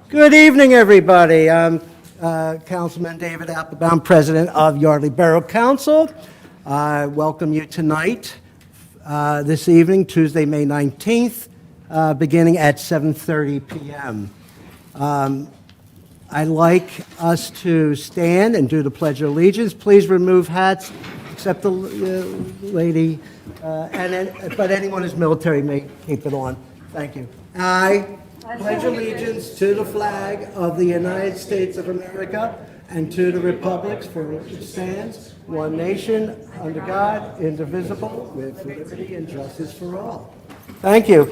Good evening, everybody. I'm Councilman David Appelbaum, President of Yardley Borough Council. I welcome you tonight, this evening, Tuesday, May 19th, beginning at 7:30 p.m. I'd like us to stand and do the Pledge of Allegiance. Please remove hats, except the lady, but anyone who's military may keep it on. Thank you. I pledge allegiance to the flag of the United States of America and to the republics for which it stands, one nation, under God, indivisible, with liberty and justice for all. Thank you.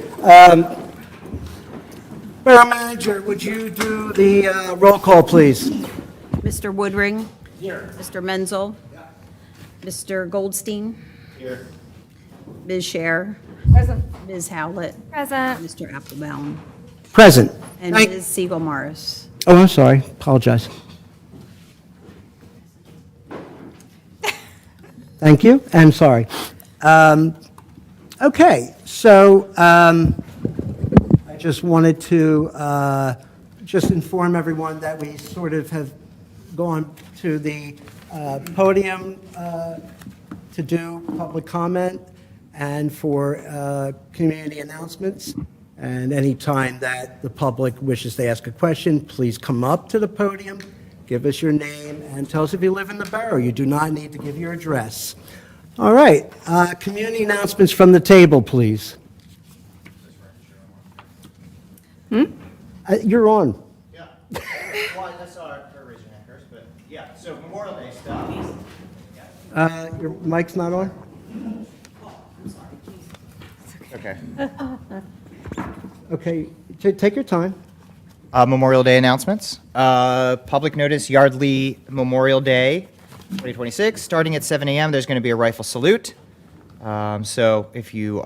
Borough Manager, would you do the roll call, please? Mr. Woodring? Here. Mr. Menzel? Yeah. Mr. Goldstein? Here. Ms. Scher? Present. Ms. Howlett? Present. Mr. Appelbaum? Present. And Ms. Siegel Morris? Oh, I'm sorry. Apologize. Thank you. I'm sorry. Okay, so I just wanted to just inform everyone that we sort of have gone to the podium to do public comment and for community announcements. And any time that the public wishes to ask a question, please come up to the podium, give us your name, and tell us if you live in the borough. You do not need to give your address. All right, community announcements from the table, please. You're on. Yeah. Well, I saw her raise your hand first, but yeah. So Memorial Day stuff. Your mic's not on? Okay. Okay, take your time. Memorial Day announcements. Public notice, Yardley Memorial Day 2026. Starting at 7 a.m., there's going to be a rifle salute. So if you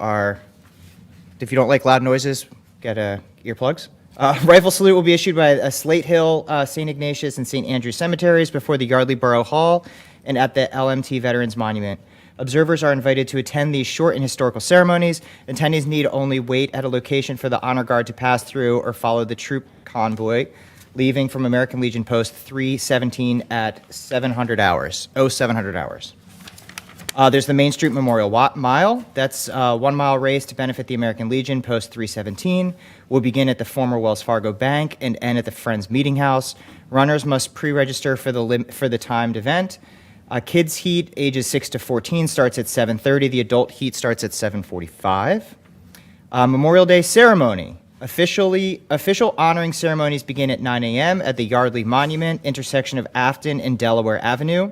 don't like loud noises, get earplugs. Rifle salute will be issued by Slate Hill, St. Ignatius, and St. Andrew cemeteries before the Yardley Borough Hall and at the LMT Veterans Monument. Observers are invited to attend these short and historical ceremonies. Attendees need only wait at a location for the honor guard to pass through or follow the troop convoy leaving from American Legion Post 317 at 700 hours. There's the Main Street Memorial Mile. That's a 1 mile race to benefit the American Legion Post 317. Will begin at the former Wells Fargo Bank and end at the Friends Meeting House. Runners must pre-register for the timed event. Kids Heat, ages 6 to 14, starts at 7:30. The adult heat starts at 7:45. Memorial Day ceremony. Official honoring ceremonies begin at 9 a.m. at the Yardley Monument, intersection of Afton and Delaware Avenue,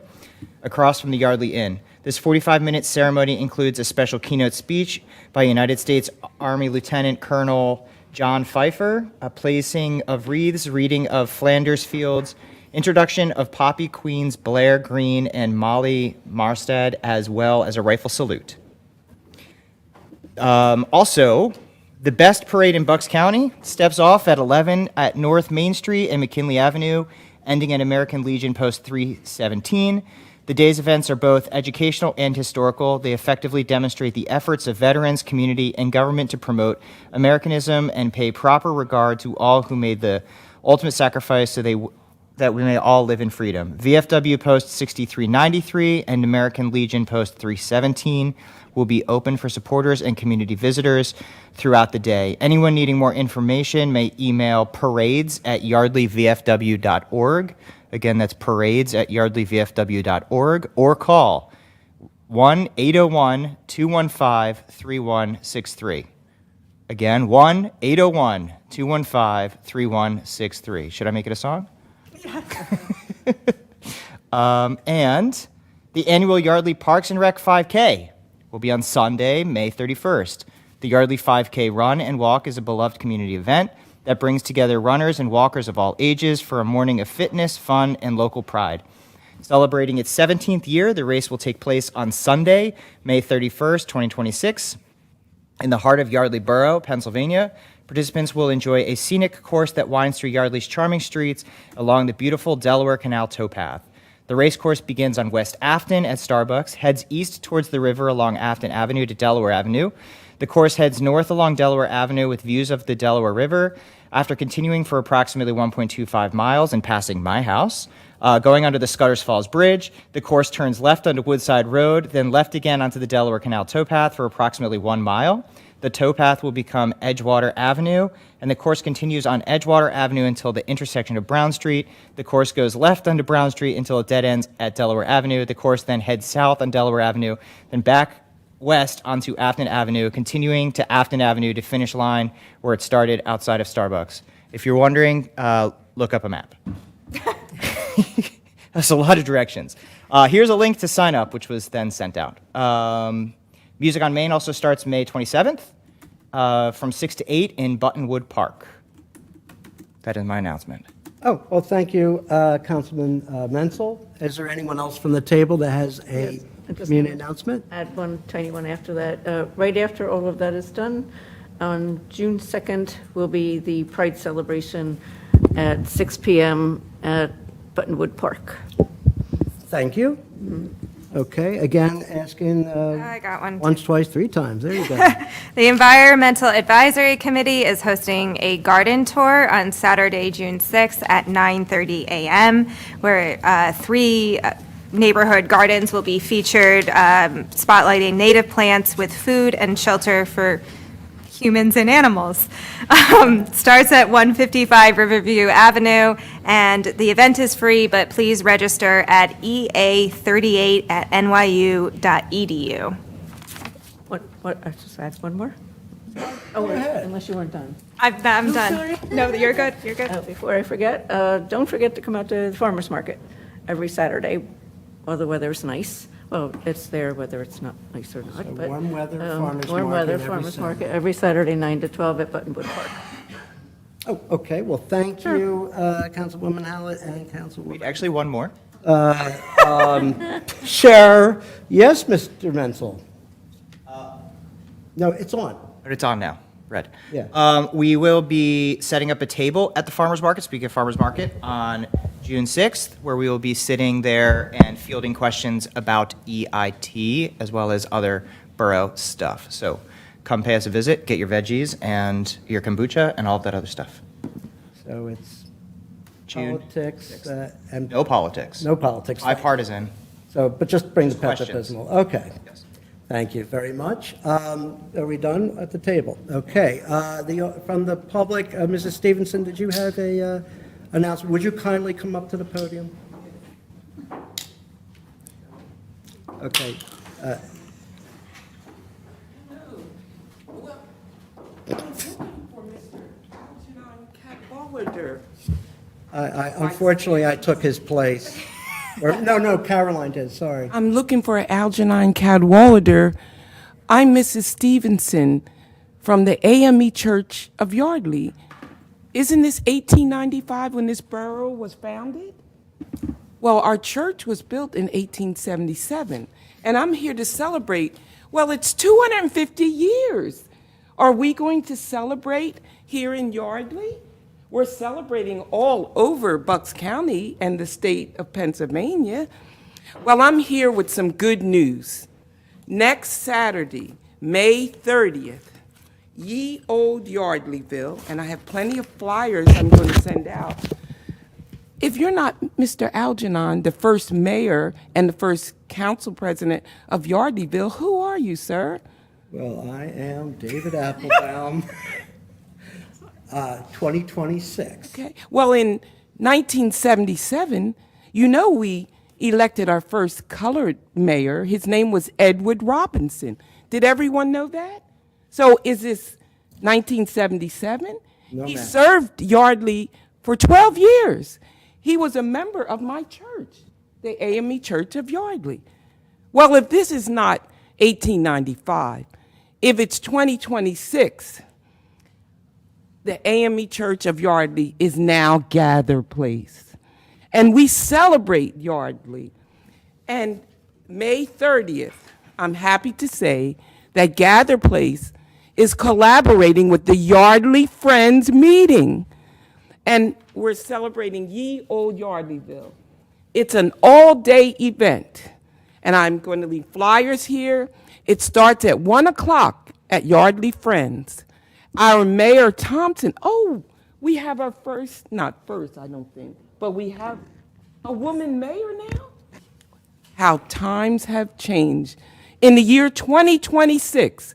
across from the Yardley Inn. This 45-minute ceremony includes a special keynote speech by United States Army Lieutenant Colonel John Pfeiffer, a placing of wreaths, reading of Flanders Fields, introduction of Poppy Queens, Blair Green, and Molly Marstad, as well as a rifle salute. Also, the best parade in Bucks County steps off at 11 at North Main Street and McKinley Avenue, ending at American Legion Post 317. The day's events are both educational and historical. They effectively demonstrate the efforts of veterans, community, and government to promote Americanism and pay proper regard to all who made the ultimate sacrifice that we may all live in freedom. VFW Post 6393 and American Legion Post 317 will be open for supporters and community visitors throughout the day. Anyone needing more information may email parades@yardleyvfw.org. Again, that's parades@yardleyvfw.org, or call 1-801-215-3163. Again, 1-801-215-3163. Should I make it a song? And the annual Yardley Parks and Rec 5K will be on Sunday, May 31st. The Yardley 5K Run and Walk is a beloved community event that brings together runners and walkers of all ages for a morning of fitness, fun, and local pride. Celebrating its 17th year, the race will take place on Sunday, May 31st, 2026, in the heart of Yardley Borough, Pennsylvania. Participants will enjoy a scenic course that winds through Yardley's charming streets along the beautiful Delaware Canal towpath. The race course begins on West Afton at Starbucks, heads east towards the river along Afton Avenue to Delaware Avenue. The course heads north along Delaware Avenue with views of the Delaware River After continuing for approximately 1.25 miles and passing my house, going under the Scudders Falls Bridge, the course turns left onto Woodside Road, then left again onto the Delaware Canal towpath for approximately 1 mile. The towpath will become Edgewater Avenue, and the course continues on Edgewater Avenue until the intersection of Brown Street. The course goes left onto Brown Street until it dead ends at Delaware Avenue. The course then heads south on Delaware Avenue, then back west onto Afton Avenue, continuing to Afton Avenue to finish line where it started outside of Starbucks. If you're wondering, look up a map. That's a lot of directions. Here's a link to sign up, which was then sent out. Music on Main also starts May 27th from 6 to 8 in Buttonwood Park. That is my announcement. Oh, well, thank you, Councilman Menzel. Is there anyone else from the table that has a Yes, I just community wanted to announcement? Add one tiny one after that. Right after all of that is done, on June 2nd will be the Pride celebration at 6 p.m. at Buttonwood Park. Thank you. Okay, again, asking I got one. once, twice, three times. There you go. The Environmental Advisory Committee is hosting a garden tour on Saturday, June 6th at 9:30 a.m., where 3 neighborhood gardens will be featured, spotlighting native plants with food and shelter for humans and animals. Starts at 155 Riverview Avenue, and the event is free, but please register at ea38@nyu.edu. What, I just ask one more? Oh, unless you weren't done. I'm done. sorry. No, you're good, you're good. Before I forget, don't forget to come out to the farmer's market every Saturday, while the weather's nice. Well, it's there whether it's not nice or not. So but, warm weather, farmer's warm market weather, every farmer's Saturday. market every Saturday, 9 to 12 at Buttonwood Park. Oh, okay, well, thank you, Councilwoman Hallett and Councilwoman. Actually, one more. Sure. Yes, Mr. Menzel? No, it's on. But it's on now. Red. Yeah. We will be setting up a table at the farmers market, speaking of farmers market, on June 6th, where we will be sitting there and fielding questions about EIT as well as other borough stuff. So come pay us a visit, get your veggies and your kombucha and all of that other stuff. So it's June politics and... No politics. No politics. Bipartisan. So, but just bring the Questions. pessimism. Okay. Yes. Thank you very much. Are we done at the table? Okay. From the public, Mrs. Stevenson, did you have a announcement? Would you kindly come up to the podium? Okay. Unfortunately, I took his place. No, Caroline did, sorry. I'm looking for Algernon Cadwallader. I'm Mrs. Stevenson from the AME Church of Yardley. Isn't this 1895 when this borough was founded? Well, our church was built in 1877, and I'm here to celebrate. Well, it's 250 years. Are we going to celebrate here in Yardley? We're celebrating all over Bucks County and the state of Pennsylvania. Well, I'm here with some good news. Next Saturday, May 30th, Ye Old Yardleyville, and I have plenty of flyers I'm going to send out. If you're not Mr. Algernon, the first mayor and the first council president of Yardleyville, who are you, sir? Well, I am David Appelbaum, 2026. Okay. Well, in 1977, you know we elected our first colored mayor. His name was Edward Robinson. Did everyone know that? So is this 1977? No, He ma'am. served Yardley for 12 years. He was a member of my church, the AME Church of Yardley. Well, if this is not 1895, if it's 2026, the AME Church of Yardley is now Gather Place. And we celebrate Yardley. And May 30th, I'm happy to say that Gather Place is collaborating with the Yardley Friends Meeting. And we're celebrating Ye Old Yardleyville. It's an all-day event. And I'm going to leave flyers here. It starts at 1 o'clock at Yardley Friends. Our Mayor Thompson, oh, We have our first, not first, I don't think, but we have a woman mayor now? How times have changed. In the year 2026,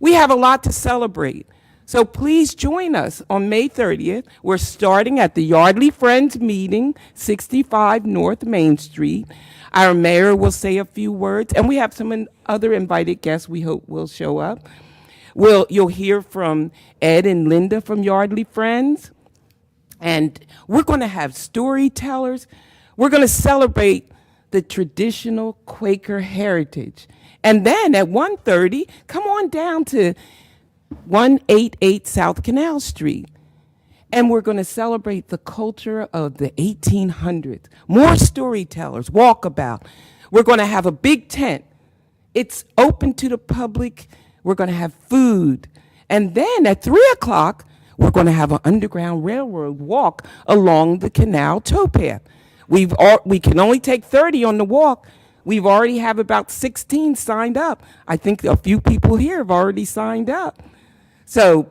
we have a lot to celebrate. So please join us on May 30th. We're starting at the Yardley Friends Meeting, 65 North Main Street. Our mayor will say a few words, and we have some other invited guests we hope will show up. You'll hear from Ed and Linda from Yardley Friends, and we're going to have storytellers. We're going to celebrate the traditional Quaker heritage. And then at 1:30, come on down to 188 South Canal Street. And we're going to celebrate the culture of the 1800s. More storytellers, walkabout. We're going to have a big tent. It's open to the public. We're going to have food. And then at 3 o'clock, we're going to have an Underground Railroad walk along the canal towpath. We can only take 30 on the walk. We've already have about 16 signed up. I think a few people here have already signed up. So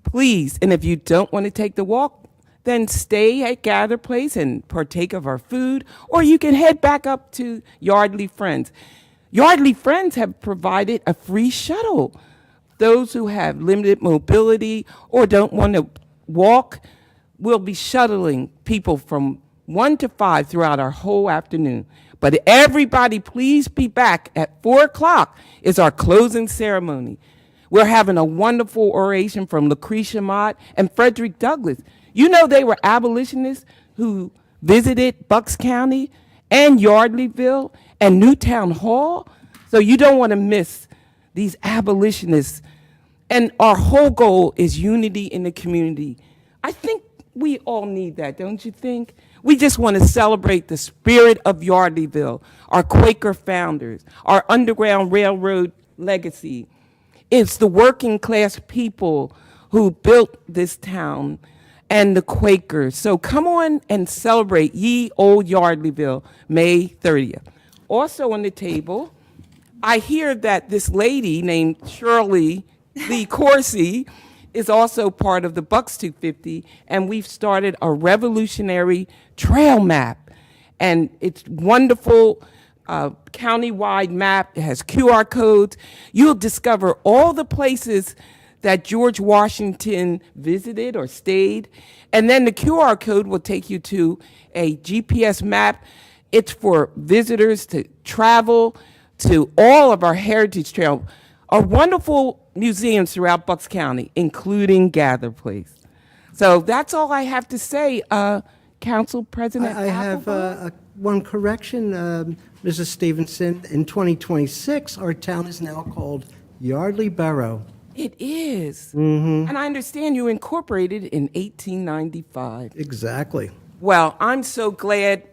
please, and if you don't want to take the walk, then stay at Gather Place and partake of our food, or you can head back up to Yardley Friends. Yardley Friends have provided a free shuttle. Those who have limited mobility or don't want to walk will be shuttling people from 1 to 5 throughout our whole afternoon. But everybody, please be back at 4 o'clock is our closing ceremony. We're having a wonderful oration from Lucretia Mott and Frederick Douglass. You know they were abolitionists who visited Bucks County and Yardleyville and Newtown Hall. So you don't want to miss these abolitionists. And our whole goal is unity in the community. I think we all need that, don't you think? We just want to celebrate the spirit of Yardleyville, our Quaker founders, our Underground Railroad legacy. It's the working class people who built this town and the Quakers. So come on and celebrate ye old Yardleyville, May 30th. Also on the table, I hear that this lady named Shirley Lee Coursey is also part of the Bucks 250, and we've started a revolutionary trail map. And it's wonderful, county-wide map. It has QR codes. You'll discover all the places that George Washington visited or stayed. And then the QR code will take you to a GPS map. It's for visitors to travel to all of our heritage trail, our wonderful museums throughout Bucks County, including Gather Place. So that's all I have to say, Council President I have Appelbaum. one correction, Mrs. Stevenson. In 2026, our town is now called Yardley Borough. It is. And I understand you incorporated in 1895. Exactly. Well, I'm so glad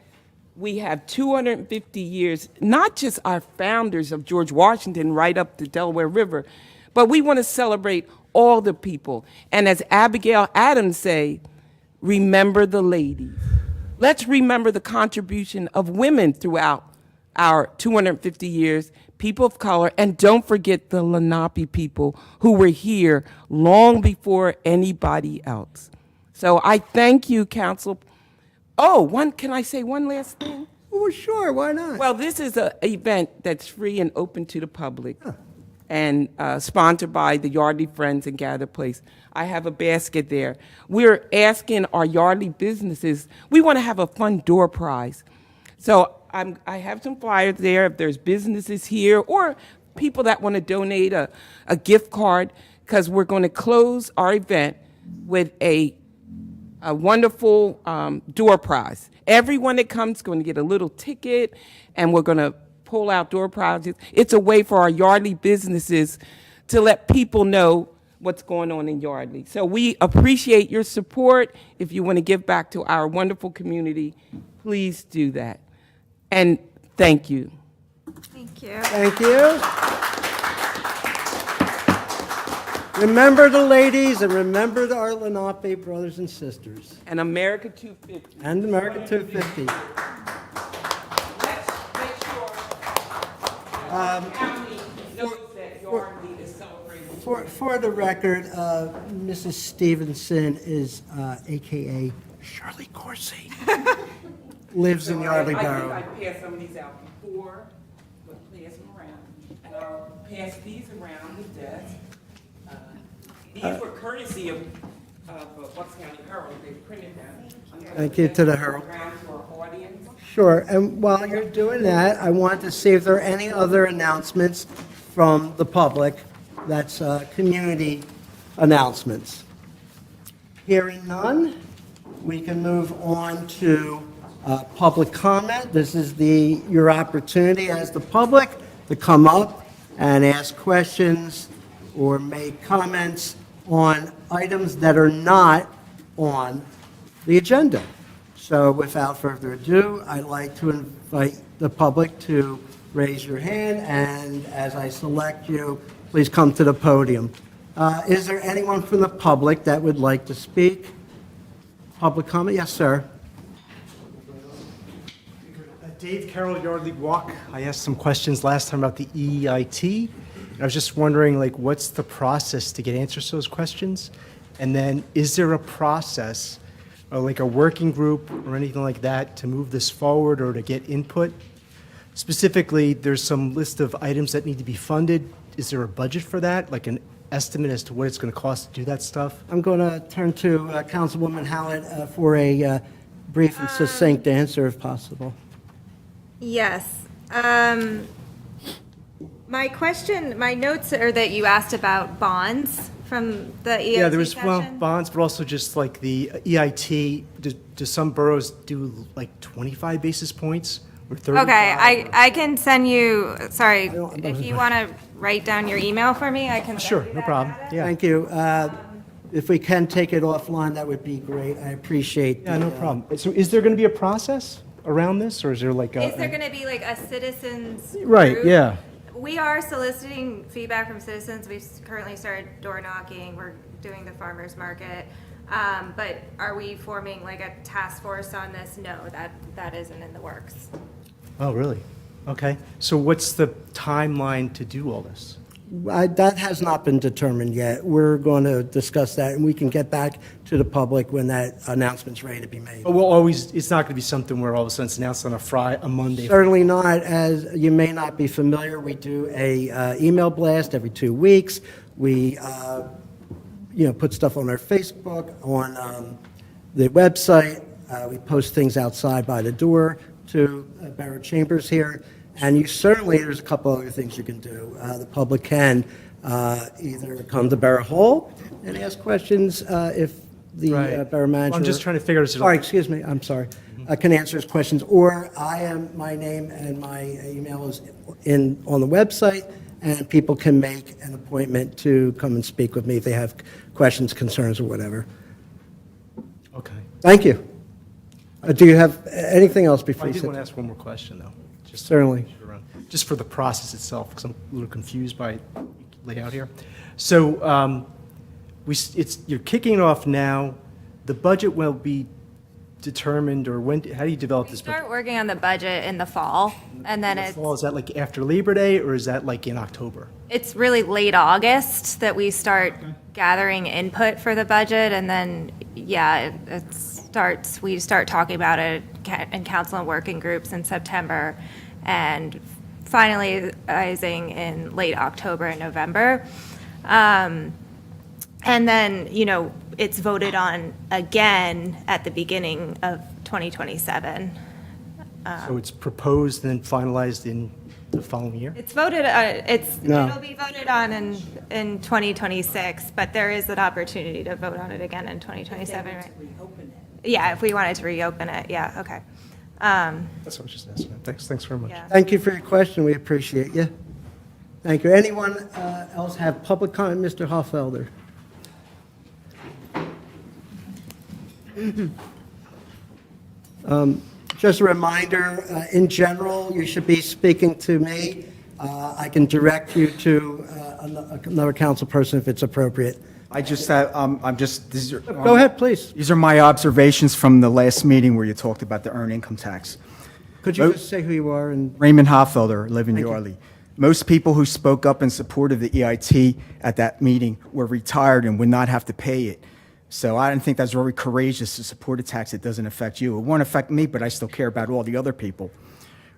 we have 250 years, not just our founders of George Washington right up the Delaware River, but we want to celebrate all the people. And as Abigail Adams say, remember the ladies. Let's remember the contribution of women throughout our 250 years, people of color, and don't forget the Lenape people who were here long before anybody else. So I thank you, Council. Oh, can I say one last thing? Oh, sure, why not? Well, this is an event that's free and open to the public and sponsored by the Yardley Friends and Gather Place. I have a basket there. We're asking our Yardley businesses, we want to have a fun door prize. So I have some flyers there if there's businesses here or people that want to donate a gift card, because we're going to close our event with a wonderful door prize. Everyone that comes is going to get a little ticket, and we're going to pull out door prizes. It's a way for our Yardley businesses to let people know what's going on in Yardley. So we appreciate your support. If you want to give back to our wonderful community, please do that. And thank you. Thank you. Thank you. Remember the ladies and remember our Lenape brothers and sisters. And America 250. And America 250. Let's make sure the county knows that Yardley is celebrating For the record, Mrs. Stevenson is AKA Shirley Corsi. Lives in Yardley I Borough. passed some of these out before, but pass them around. And I'll pass these around the desk. These were courtesy of Bucks County Herald. They printed them. Thank you to the Herald. Around to our audience. Sure, and while you're doing that, I want to see if there are any other announcements from the public. That's community announcements. Hearing none, we can move on to public comment. This is your opportunity as the public to come up and ask questions or make comments on items that are not on the agenda. So without further ado, I'd like to invite the public to raise your hand, and as I select you, please come to the podium. Is there anyone from the public that would like to speak? Public comment? Yes, sir. Dave Carroll, Yardley Walk. I asked some questions last time about the EIT. And I was just wondering, like, what's the process to get answers to those questions? And then is there a process, like a working group or anything like that, to move this forward or to get input? Specifically, there's some list of items that need to be funded. Is there a budget for that, like an estimate as to what it's going to cost to do that stuff? I'm going to turn to Councilwoman Howlett for a brief and succinct answer, if possible. Yes. My notes are that you asked about bonds from the EIT Yeah, there was, well, session. bonds, but also just like the EIT, do some boroughs do like 25 basis points or 35? Okay, I can send you, sorry, don't- if you want to write down your email for me, I can Sure, send you no that problem. data. Yeah. Thank you. If we can take it offline, that would be great. I appreciate Yeah, the, no problem. So is there going to be a process around this, or is there like a? Is there going to be like a citizens Right, group? yeah. We are soliciting feedback from citizens. We've currently started door knocking. We're doing the farmer's market. But are we forming like a task force on this? No, that isn't in the works. Oh, really? Okay. So what's the timeline to do all this? that has not been determined yet. We're going to discuss that, and we can get back to the public when that announcement's ready to be made. But we'll always, it's not going to be something where all of a sudden it's announced on a Monday. Certainly not. As you may not be familiar, we do a email blast every 2 weeks. We put stuff on our Facebook, on the website. We post things outside by the door to Borough Chambers here. And you certainly, there's a couple other things you can do. The public can either come to Borough Hall and ask questions if the Right. Borough manager. I'm just trying to figure out. Sorry, excuse me, I'm sorry. I can answer his questions, or my name and my email is on the website, and people can make an appointment to come and speak with me if they have questions, concerns, or whatever. Okay. Thank you. Do you have anything else before I you did sit? want to ask one more question, though. Just Certainly. Just for the process itself, because I'm a little confused by layout here. So you're kicking it off now. The budget will be determined, or when? How do you develop We this budget? start working on the budget in the fall, and then it's Fall, is that like after Labor Day, or is that like in October? it's really late August that we start gathering input for the budget, and then, yeah, we start talking about it in council and working groups in September, and finalizing in late October and November. And then, it's voted on again at the beginning of 2027. So it's proposed and then finalized in the following year? It's voted, No. it'll be voted on in 2026, but there is an opportunity to vote on it again in 2027, right? Yeah, if we wanted to reopen it, yeah, okay. That's what I was just asking. Thanks very much. Yeah. Thank you for your question. We appreciate you. Thank you. Anyone else have public comment? Mr. Hoffelder. Just a reminder, in general, you should be speaking to me. I can direct you to another council person if it's appropriate. I just have, these are. Go ahead, please. These are my observations from the last meeting where you talked about the earned income tax. Could you just say who you are and? Raymond Hoffelder, live in Thank you. Yardley. Most people who spoke up in support of the EIT at that meeting were retired and would not have to pay it. So I didn't think that's very courageous to support a tax that doesn't affect you. It won't affect me, but I still care about all the other people.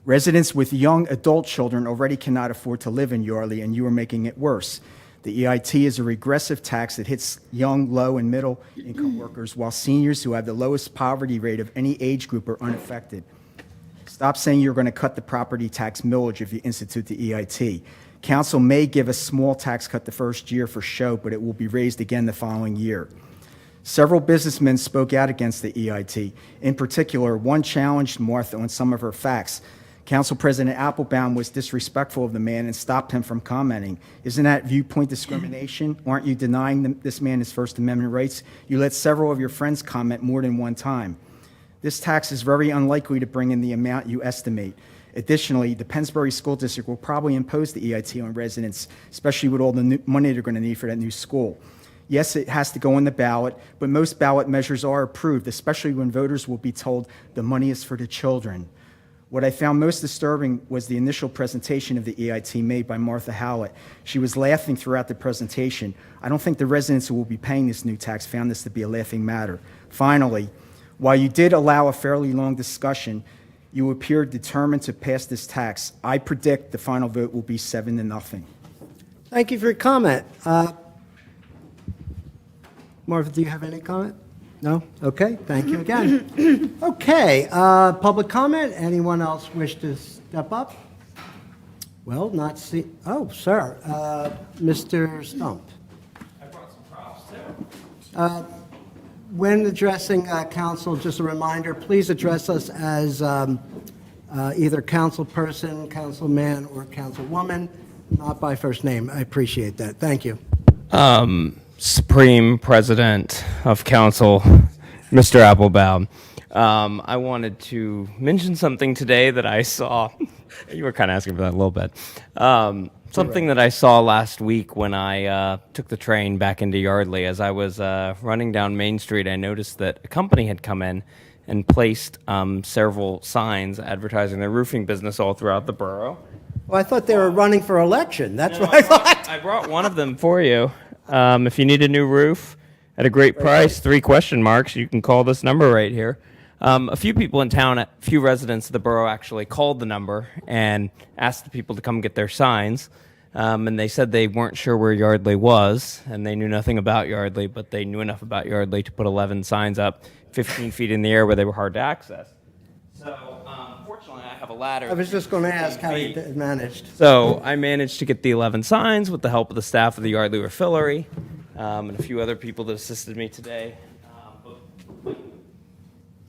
Residents with young adult children already cannot afford to live in Yardley, and you are making it worse. The EIT is a regressive tax that hits young, low, and middle income workers, while seniors who have the lowest poverty rate of any age group are unaffected. Stop saying you're going to cut the property tax millage if you institute the EIT. Council may give a small tax cut the first year for show, but it will be raised again the following year. Several businessmen spoke out against the EIT. In particular, one challenged Martha on some of her facts. Council President Appelbaum was disrespectful of the man and stopped him from commenting. Isn't that viewpoint discrimination? Aren't you denying this man his First Amendment rights? You let several of your friends comment more than one time. This tax is very unlikely to bring in the amount you estimate. Additionally, the Pennsbury School District will probably impose the EIT on residents, especially with all the new money they're going to need for that new school. Yes, it has to go on the ballot, but most ballot measures are approved, especially when voters will be told the money is for the children. What I found most disturbing was the initial presentation of the EIT made by Martha Howlett. She was laughing throughout the presentation. I don't think the residents who will be paying this new tax found this to be a laughing matter. Finally, while you did allow a fairly long discussion, you appeared determined to pass this tax. I predict the final vote will be 7-0. Thank you for your comment. Martha, do you have any comment? No? Okay, thank you again. Okay, public comment? Anyone else wish to step up? Well, not see, oh, sir, Mr. Stump. I brought some props too. When addressing council, just a reminder, please address us as either councilperson, councilman, or councilwoman, not by first name. I appreciate that. Thank you. Supreme President of Council, Mr. Appelbaum. I wanted to mention something today that I saw. You were kind of asking for that a little bit. Something that I saw last week when I took the train back into Yardley. As I was running down Main Street, I noticed that a company had come in and placed several signs advertising their roofing business all throughout the borough. Well, I thought they were running for election. That's what I thought. I brought one of them for you. If you need a new roof at a great price, 3 question marks, you can call this number right here. A few people in town, a few residents of the borough actually called the number and asked the people to come get their signs. And they said they weren't sure where Yardley was, and they knew nothing about Yardley, but they knew enough about Yardley to put 11 signs up 15 feet in the air where they were hard to access. So, fortunately, I have a ladder. I was just going to ask how you managed. So I managed to get the 11 signs with the help of the staff of the Yardley Refillery and a few other people that assisted me today. But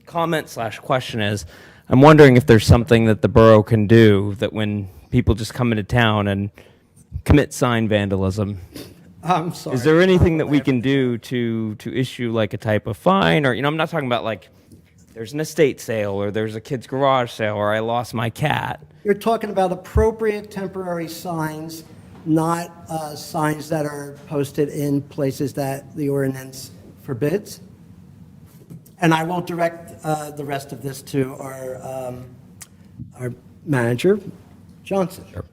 comment/question is, I'm wondering if there's something that the borough can do that when people just come into town and commit sign vandalism, I'm sorry. is there anything that we can do to issue like a type of fine? Or, I'm not talking about like there's an estate sale or there's a kid's garage sale or I lost my cat. You're talking about appropriate temporary signs, not signs that are posted in places that the ordinance forbids. And I will direct the rest of this to our manager, Johnson. Sure.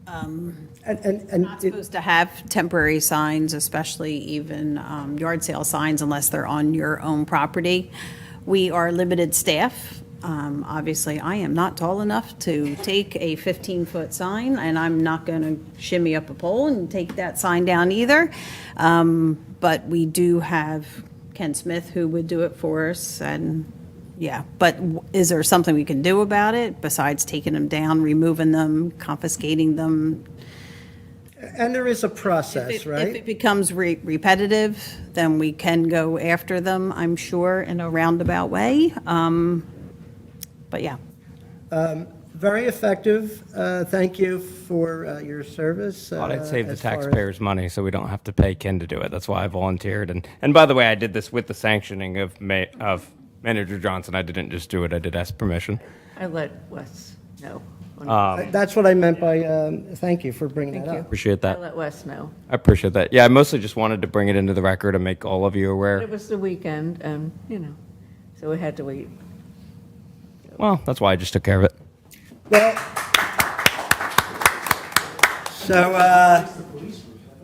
Not supposed to have temporary signs, especially even yard sale signs, unless they're on your own property. We are limited staff. Obviously, I am not tall enough to take a 15-foot sign, and I'm not going to shimmy up a pole and take that sign down either. But we do have Ken Smith who would do it for us, and yeah. But is there something we can do about it besides taking them down, removing them, confiscating them? And there is a process, right? If it becomes repetitive, then we can go after them, I'm sure, in a roundabout way. But yeah. Very effective. Thank you for your service. Thought I'd save the as far as- taxpayers money so we don't have to pay Ken to do it. That's why I volunteered. And by the way, I did this with the sanctioning of Manager Johnson. I didn't just do it. I did ask permission. I let Wes know. That's what I meant by, thank you for bringing Thank that you. up. Appreciate I that. let Wes know. I appreciate that. Yeah, I mostly just wanted to bring it into the record and make all of you aware. It was the weekend, and, so we had to wait. Well, that's why I just took care of it. Well, So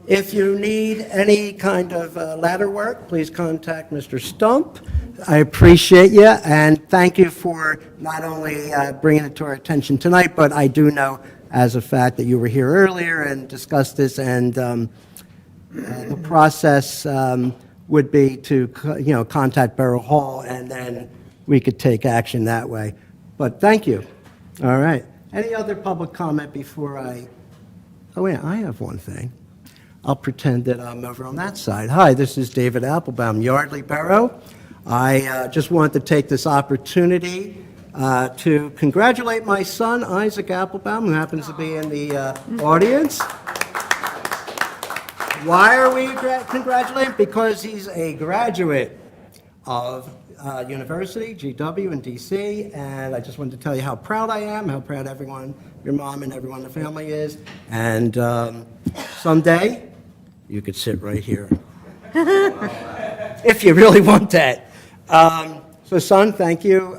if you need any kind of ladder work, please contact Mr. Stump. I appreciate you, and thank you for not only bringing it to our attention tonight, but I do know as a fact that you were here earlier and discussed this, and the process would be to contact Borough Hall, and then we could take action that way. But thank you. All right. Any other public comment before I... Oh, wait, I have one thing. I'll pretend that I'm over on that side. Hi, this is David Appelbaum, Yardley Borough. I just wanted to take this opportunity to congratulate my son, Isaac Appelbaum, who happens to be in the audience. Why are we congratulating? Because he's a graduate of university, GW in DC, and I just wanted to tell you how proud I am, how proud everyone, your mom and everyone in the family is, and someday you could sit right here. If you really want that. So, son, thank you.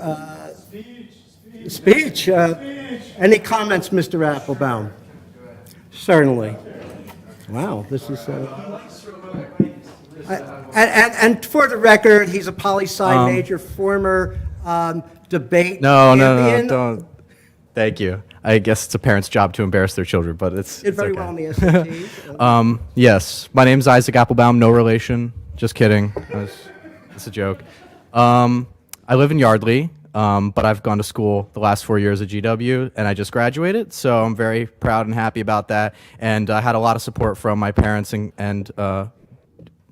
Speech. Any comments, Mr. Appelbaum? Certainly. Wow, this is... And for the record, he's a poli-sci major, former debate champion. Don't. Thank you. I guess it's a parent's job to embarrass their children, but it's Did very okay. well in the SATs. Yes, my name's Isaac Appelbaum, no relation. Just kidding. It's a joke. I live in Yardley, but I've gone to school the last 4 years at GW, and I just graduated, so I'm very proud and happy about that. And I had a lot of support from my parents and Mr.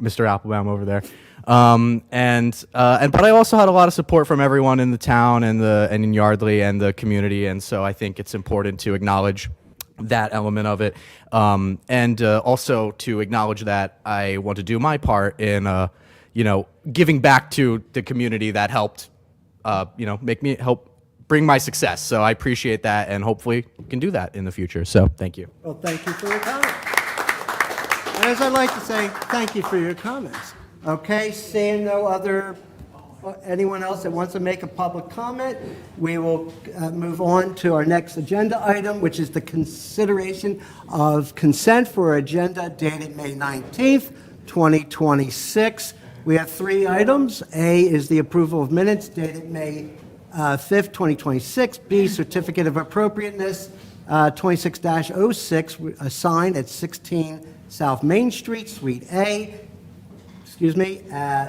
Appelbaum over there. But I also had a lot of support from everyone in the town and in Yardley and the community, and so I think it's important to acknowledge that element of it, and also to acknowledge that I want to do my part in, giving back to the community that helped, help bring my success. So I appreciate that, and hopefully can do that in the future. So thank you. Well, thank you for your comment. And as I like to say, thank you for your comments. Okay, seeing no other, anyone else that wants to make a public comment, we will move on to our next agenda item, which is the consideration of consent for agenda dated May 19th, 2026. We have 3 items. A is the approval of minutes dated May 5th, 2026. B, certificate of appropriateness 26-06, assigned at 16 South Main Street, Suite A.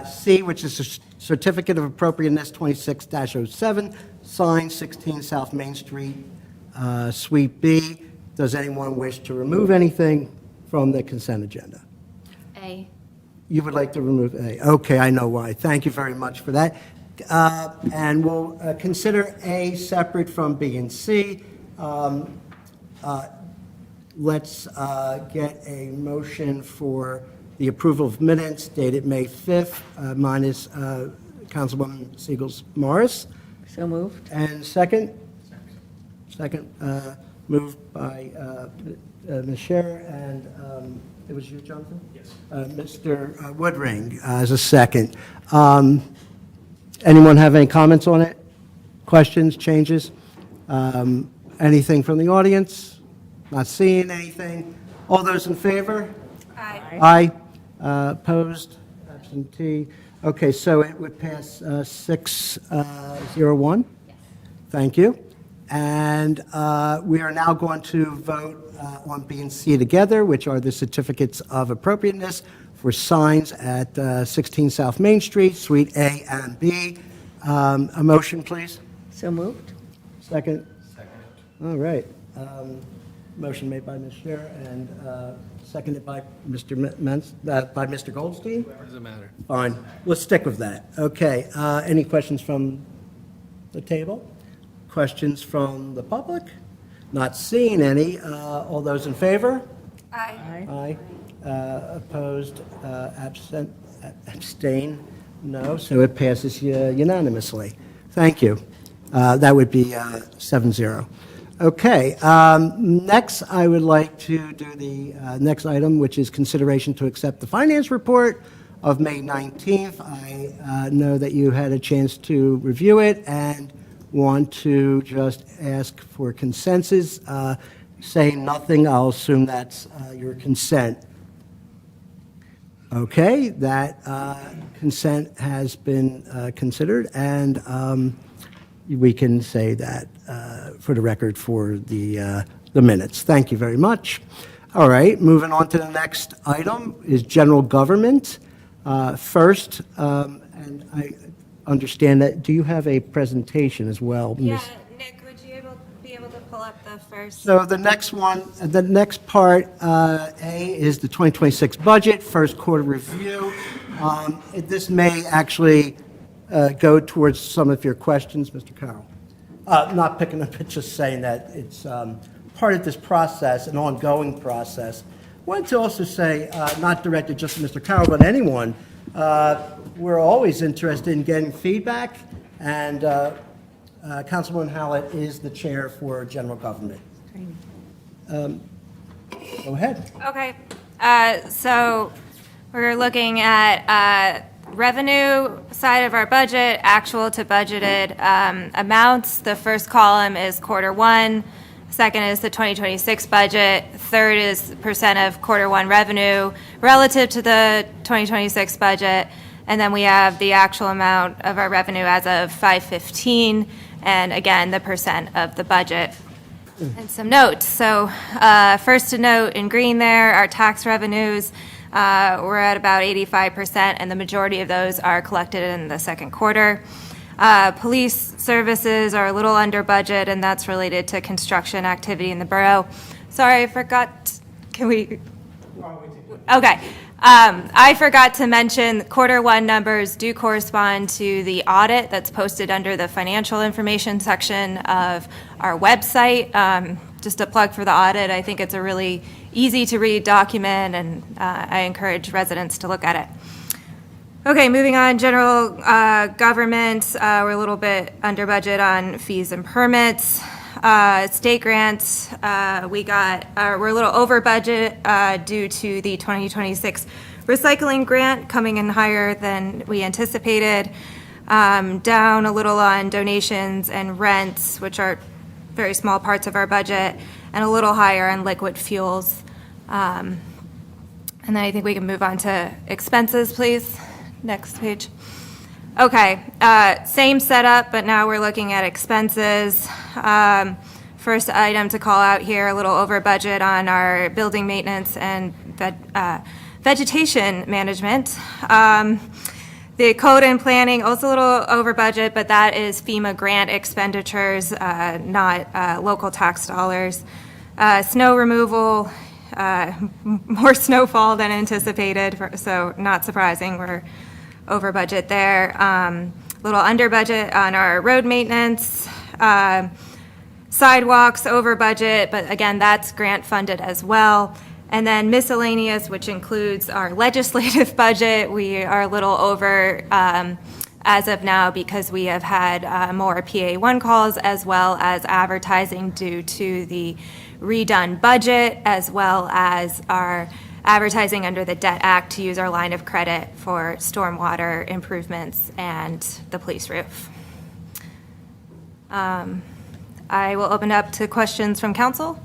C, which is a certificate of appropriateness 26-07, signed 16 South Main Street, Suite B. Does anyone wish to remove anything from the consent agenda? A. You would like to remove A. Okay, I know why. Thank you very much for that. And we'll consider A separate from B and C. Let's get a motion for the approval of minutes dated May 5th, minus Councilwoman Siegels-Morris. So moved. And second? Second, moved by Ms. Scherer, and it was you, Jonathan? Yes. Mr. Woodring as a second. Anyone have any comments on it? Questions, changes? Anything from the audience? Not seeing anything. All those in favor? Aye. Aye. Opposed? Absentee? Okay, so it would pass 6-0-1. Thank you. And we are now going to vote on B and C together, which are the certificates of appropriateness for signs at 16 South Main Street, Suite A and B. A motion, please. So moved. Second? Second. All right. Motion made by Ms. Scherer and seconded by Mr. By Mr. Goldstein? Where does it matter? Fine. Let's stick with that. Okay. Any questions from the table? Questions from the public? Not seeing any. All those in favor? Aye. Aye. Opposed? Abstain? No. So it passes unanimously. Thank you. That would be 7-0. Okay. Next, I would like to do the next item, which is consideration to accept the finance report of May 19th. I know that you had a chance to review it and want to just ask for consensus. Saying nothing, I'll assume that's your consent. Okay, that consent has been considered, and we can say that for the record for the minutes. Thank you very much. All right, moving on to the next item is general government. First, and I understand that, do you have a presentation as well, Ms.? Yeah, Nick, would you be able to pull up the first? So the next one, the next part, A, is the 2026 budget, first quarter review. This may actually go towards some of your questions, Mr. Carroll. Not picking up, it's just saying that it's part of this process, an ongoing process. I wanted to also say, not directed just to Mr. Carroll, but anyone, we're always interested in getting feedback, and Councilwoman Hallett is the chair for general government. Go ahead. Okay, so we're looking at revenue side of our budget, actual to budgeted amounts. The first column is quarter one, second is the 2026 budget, third is percent of quarter one revenue relative to the 2026 budget, and then we have the actual amount of our revenue as of 5/15, and again, the percent of the budget. And some notes. So first to note in green there, our tax revenues, we're at about 85%, and the majority of those are collected in the second quarter. Police services are a little under budget, and that's related to construction activity in the borough. Sorry, I forgot. Can we? Okay. I forgot to mention quarter one numbers do correspond to the audit that's posted under the financial information section of our website. Just a plug for the audit. I think it's a really easy to read document, and I encourage residents to look at it. Okay, moving on, general government, we're a little bit under budget on fees and permits. State grants, we're a little over budget due to the 2026 recycling grant coming in higher than we anticipated. Down a little on donations and rents, which are very small parts of our budget, and a little higher on liquid fuels. And then I think we can move on to expenses, please. Next page. Okay, same setup, but now we're looking at expenses. First item to call out here, a little over budget on our building maintenance and vegetation management. The code and planning, also a little over budget, but that is FEMA grant expenditures, not local tax dollars. Snow removal, more snowfall than anticipated, so not surprising, we're over budget there. Little under budget on our road maintenance. Sidewalks over budget, but again, that's grant funded as well. And then miscellaneous, which includes our legislative budget, we are a little over as of now because we have had more PA1 calls as well as advertising due to the redone budget, as well as our advertising under the Debt Act to use our line of credit for stormwater improvements and the police roof. I will open up to questions from council.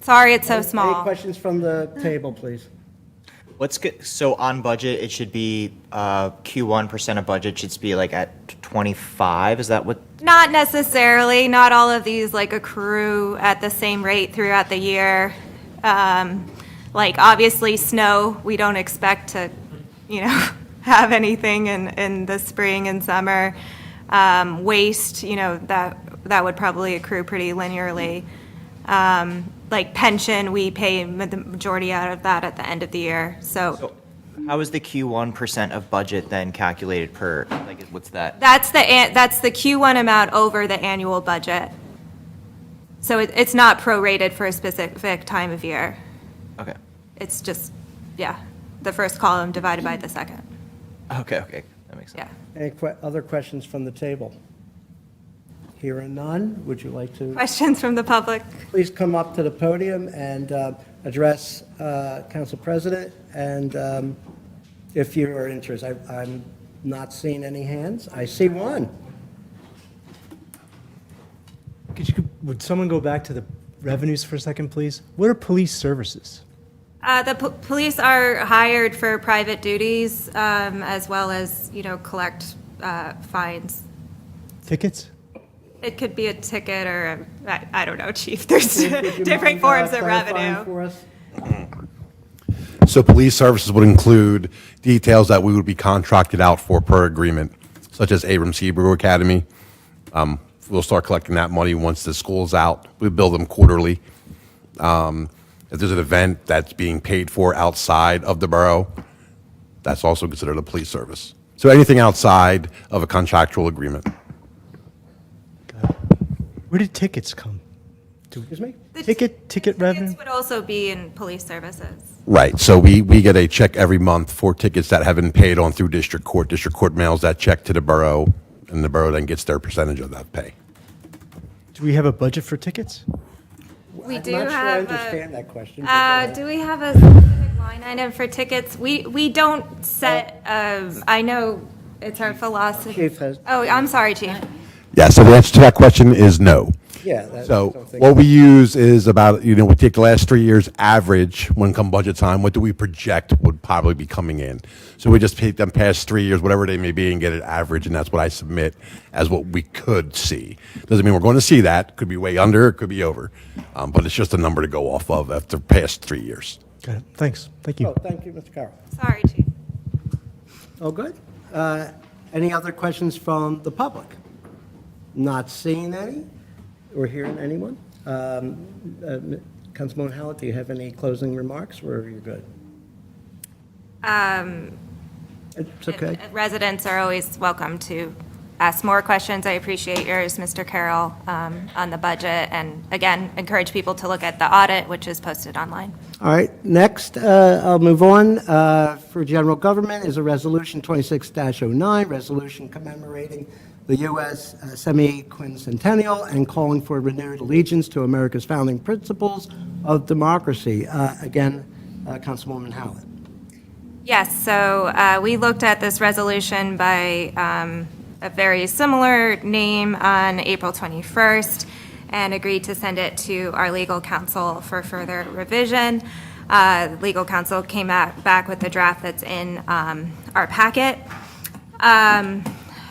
Sorry, it's so small. Any questions from the table, please? What's good? So on budget, it should be Q1 percent of budget should be like at 25. Is that what? Not necessarily. Not all of these like accrue at the same rate throughout the year. Like obviously snow, we don't expect to, have anything in the spring and summer. Waste, that would probably accrue pretty linearly. Like pension, we pay the majority out of that at the end of the year. So how is the Q1 percent of budget then calculated per? Like, what's that? that's the Q1 amount over the annual budget. So it's not prorated for a specific time of year. Okay. It's just, the first column divided by the second. Okay, that makes sense. Yeah. Any other questions from the table? Hearing none, would you like to? Questions from the public? Please come up to the podium and address Council President. And if you are interested, I'm not seeing any hands. I see one. Could you Would someone go back to the revenues for a second, please? What are police services? The police are hired for private duties, as well as, collect fines. Tickets? It could be a ticket or, I don't know, Chief. There's Would you different mind, forms of clarifying revenue. for us? So police services would include details that we would be contracted out for per agreement, such as Abrams Hebrew Academy. We'll start collecting that money once the school's out. We bill them quarterly. If there's an event that's being paid for outside of the borough, that's also considered a police service. So anything outside of a contractual agreement. Where did tickets come? Excuse me? Ticket revenue? Tickets would also be in police services. Right. So we get a check every month for tickets that have been paid on through district court. District court mails that check to the borough, and the borough then gets their percentage of that pay. Do we have a budget for tickets? We I'm do not sure I have understand that question. but go ahead. do we have a specific line item for tickets? We don't set, I know it's our philosophy. Chief has- Oh, I'm sorry, Chief. Yeah, so the answer to that question is no. Yeah. that's So something- what we use is about, we take the last 3 years average when come budget time, what do we project would probably be coming in? So we just take them past 3 years, whatever they may be, and get an average, and that's what I submit as what we could see. Doesn't mean we're going to see that. Could be way under, it could be over. But it's just a number to go off of after past 3 years. Got it. Thanks. Thank you. Oh, thank you, Mr. Carroll. Sorry, Chief. Oh, good. Any other questions from the public? Not seeing any or hearing anyone? Councilman Hallett, do you have any closing remarks, or are you good? It's okay. Residents are always welcome to ask more questions. I appreciate yours, Mr. Carroll, on the budget. And again, encourage people to look at the audit, which is posted online. All right, next, I'll move on. For general government is a resolution 26-09, resolution commemorating the U.S. Semiquincentennial and calling for renewed allegiance to America's founding principles of democracy. Again, Councilwoman Howlett. Yes, so we looked at this resolution by a very similar name on April 21st and agreed to send it to our legal counsel for further revision. Legal counsel came back with the draft that's in our packet.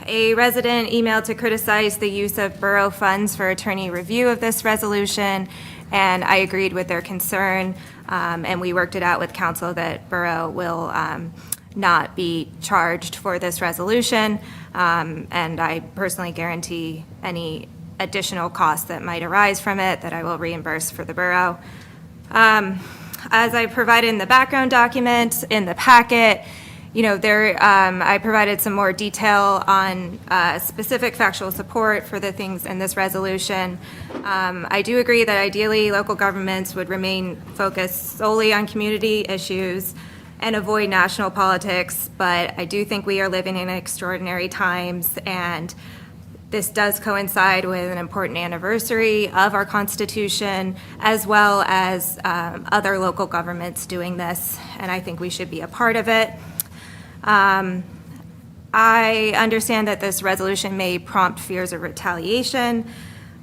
A resident emailed to criticize the use of borough funds for attorney review of this resolution, and I agreed with their concern, and we worked it out with council that borough will not be charged for this resolution, and I personally guarantee any additional costs that might arise from it that I will reimburse for the borough. As I provided in the background document in the packet, I provided some more detail on specific factual support for the things in this resolution. I do agree that ideally local governments would remain focused solely on community issues and avoid national politics, but I do think we are living in extraordinary times, and this does coincide with an important anniversary of our Constitution, as well as other local governments doing this, and I think we should be a part of it. I understand that this resolution may prompt fears of retaliation,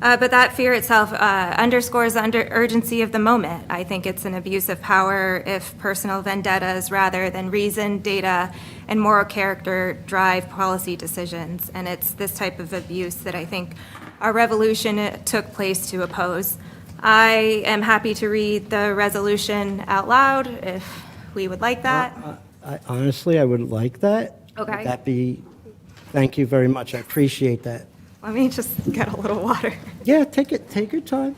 but that fear itself underscores the urgency of the moment. I think it's an abuse of power if personal vendettas rather than reason, data, and moral character drive policy decisions. And it's this type of abuse that I think our revolution took place to oppose. I am happy to read the resolution out loud if we would like that. Honestly, I would like that. Okay. Would that be, thank you very much. I appreciate that. Let me just get a little water. Yeah, take your time.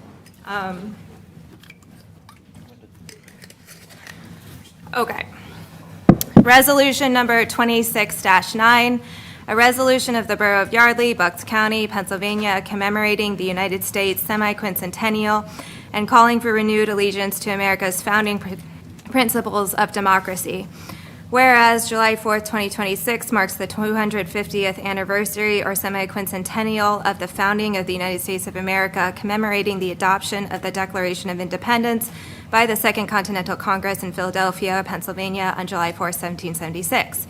Okay. Resolution number 26-9, a resolution of the Borough of Yardley, Bucks County, Pennsylvania, commemorating the United States Semiquincentennial and calling for renewed allegiance to America's founding principles of democracy. Whereas July 4th, 2026 marks the 250th anniversary or semi-quincentennial of the founding of the United States of America, commemorating the adoption of the Declaration of Independence by the Second Continental Congress in Philadelphia, Pennsylvania on July 4th, 1776.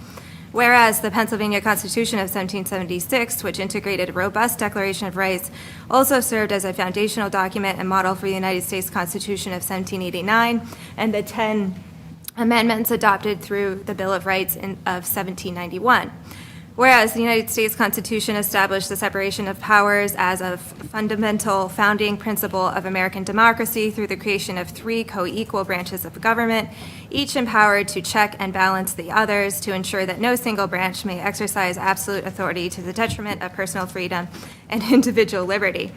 Whereas the Pennsylvania Constitution of 1776, which integrated a robust Declaration of Rights, also served as a foundational document and model for the United States Constitution of 1789 and the 10 amendments adopted through the Bill of Rights of 1791. Whereas the United States Constitution established the separation of powers as a fundamental founding principle of American democracy through the creation of 3 co-equal branches of government, each empowered to check and balance the others to ensure that no single branch may exercise absolute authority to the detriment of personal freedom and individual liberty.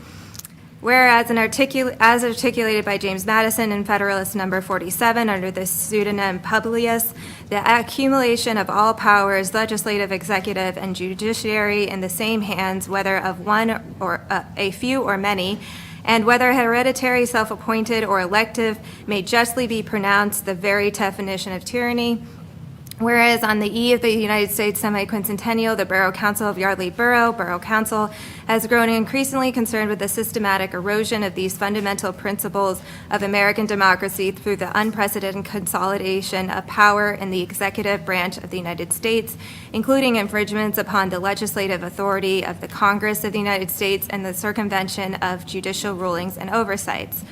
Whereas as articulated by James Madison in Federalist Number 47 under the pseudonym Publius, the accumulation of all powers, legislative, executive, and judiciary in the same hands, whether of one or a few or many, and whether hereditary, self-appointed, or elective, may justly be pronounced the very definition of tyranny. Whereas on the eve of the United States Semiquincentennial, the Borough Council of Yardley Borough Council, has grown increasingly concerned with the systematic erosion of these fundamental principles of American democracy through the unprecedented consolidation of power in the executive branch of the United States, including infringements upon the legislative authority of the Congress of the United States and the circumvention of judicial rulings and oversights.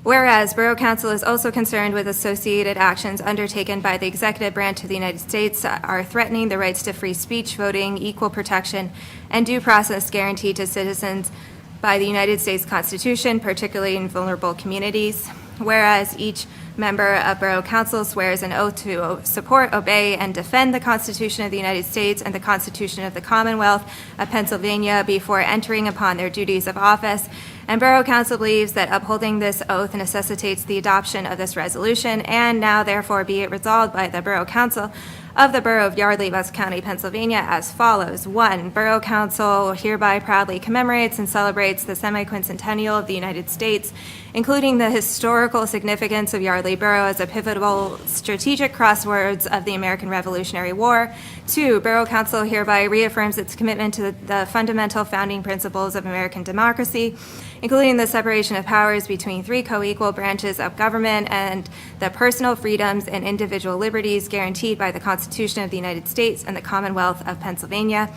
Whereas Borough Council is also concerned with associated actions undertaken by the executive branch of the United States are threatening the rights to free speech, voting, equal protection, and due process guaranteed to citizens by the United States Constitution, particularly in vulnerable communities. Whereas each member of Borough Council swears an oath to support, obey, and defend the Constitution of the United States and the Constitution of the Commonwealth of Pennsylvania before entering upon their duties of office. And Borough Council believes that upholding this oath necessitates the adoption of this resolution, and now therefore be it resolved by the Borough Council of the Borough of Yardley, Bucks County, Pennsylvania as follows. 1, Borough Council hereby proudly commemorates and celebrates the Semiquincentennial of the United States, including the historical significance of Yardley Borough as a pivotal strategic crossroads of the American Revolutionary War. 2, Borough Council hereby reaffirms its commitment to the fundamental founding principles of American democracy, including the separation of powers between 3 co-equal branches of government and the personal freedoms and individual liberties guaranteed by the Constitution of the United States and the Commonwealth of Pennsylvania.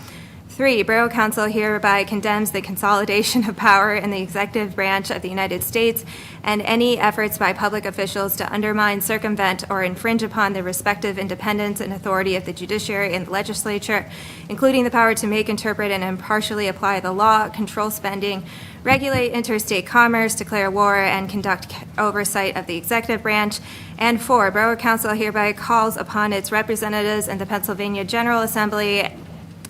3, Borough Council hereby condemns the consolidation of power in the executive branch of the United States and any efforts by public officials to undermine, circumvent, or infringe upon the respective independence and authority of the judiciary and the legislature, including the power to make, interpret, and impartially apply the law, control spending, regulate interstate commerce, declare war, and conduct oversight of the executive branch. And 4, Borough Council hereby calls upon its representatives in the Pennsylvania General Assembly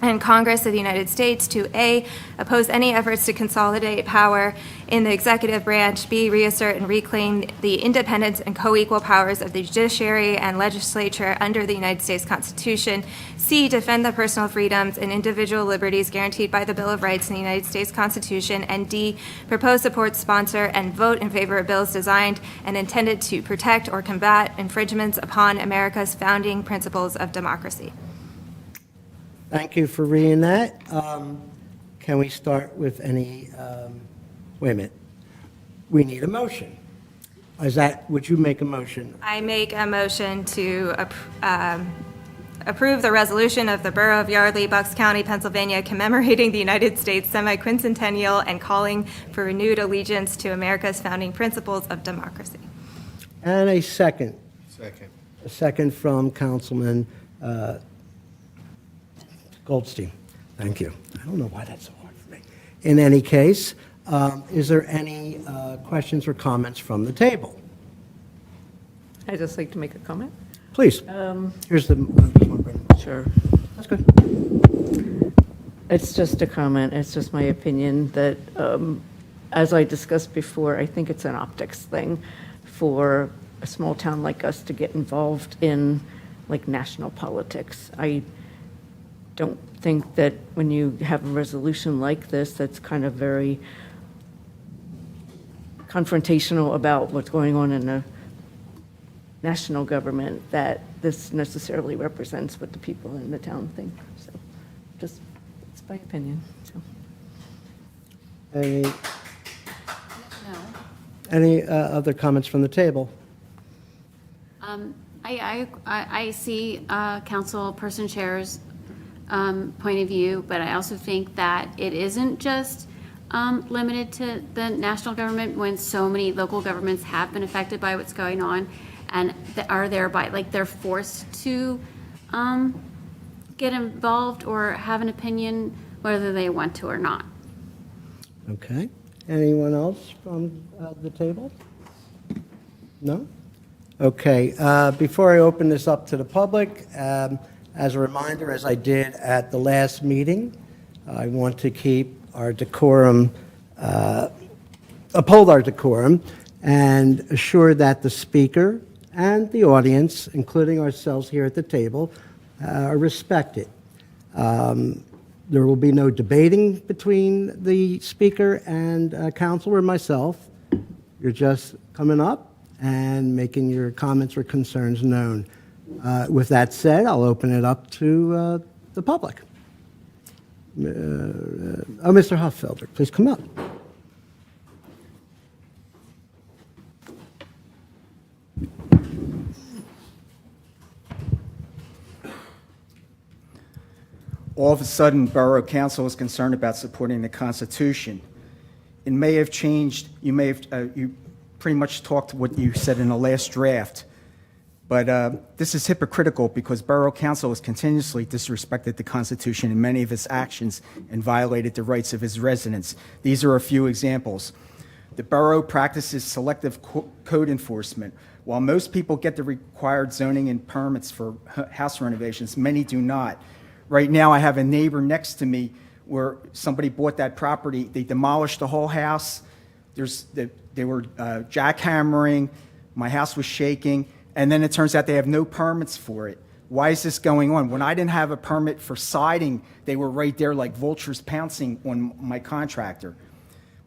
and Congress of the United States to A, oppose any efforts to consolidate power in the executive branch, B, reassert and reclaim the independence and co-equal powers of the judiciary and legislature under the United States Constitution, C, defend the personal freedoms and individual liberties guaranteed by the Bill of Rights in the United States Constitution, and D, propose, support, sponsor, and vote in favor of bills designed and intended to protect or combat infringements upon America's founding principles of democracy. Thank you for reading that. Can we start with any, wait a minute. We need a motion. Would you make a motion? I make a motion to approve the resolution of the Borough of Yardley, Bucks County, Pennsylvania, commemorating the United States Semiquincentennial and calling for renewed allegiance to America's founding principles of democracy. And a second. Second. A second from Councilman Goldstein. Thank you. I don't know why that's so hard for me. In any case, is there any questions or comments from the table? I'd just like to make a comment. Please. Here's the. Sure. That's good. It's just a comment. It's just my opinion that, as I discussed before, I think it's an optics thing for a small town like us to get involved in like national politics. I don't think that when you have a resolution like this that's kind of very confrontational about what's going on in the national government, that this necessarily represents what the people in the town think. So just, it's my opinion. So. Any other comments from the table? I see Councilperson Chair's point of view, but I also think that it isn't just limited to the national government when so many local governments have been affected by what's going on and are thereby, like, they're forced to get involved or have an opinion whether they want to or not. Okay. Anyone else from the table? No? Okay. Before I open this up to the public, as a reminder, as I did at the last meeting, I want to keep our decorum, uphold our decorum, and assure that the speaker and the audience, including ourselves here at the table, are respected. There will be no debating between the speaker and counsel or myself. You're just coming up and making your comments or concerns known. With that said, I'll open it up to the public. Mr. Huffelder, please come up. All of a sudden, Borough Council is concerned about supporting the Constitution. It may have changed. You may have, you pretty much talked what you said in the last draft. But this is hypocritical because Borough Council has continuously disrespected the Constitution in many of its actions and violated the rights of its residents. These are a few examples. The borough practices selective code enforcement. While most people get the required zoning and permits for house renovations, many do not. Right now, I have a neighbor next to me where somebody bought that property. They demolished the whole house. They were jackhammering. My house was shaking. And then it turns out they have no permits for it. Why is this going on? When I didn't have a permit for siding, they were right there like vultures pouncing on my contractor.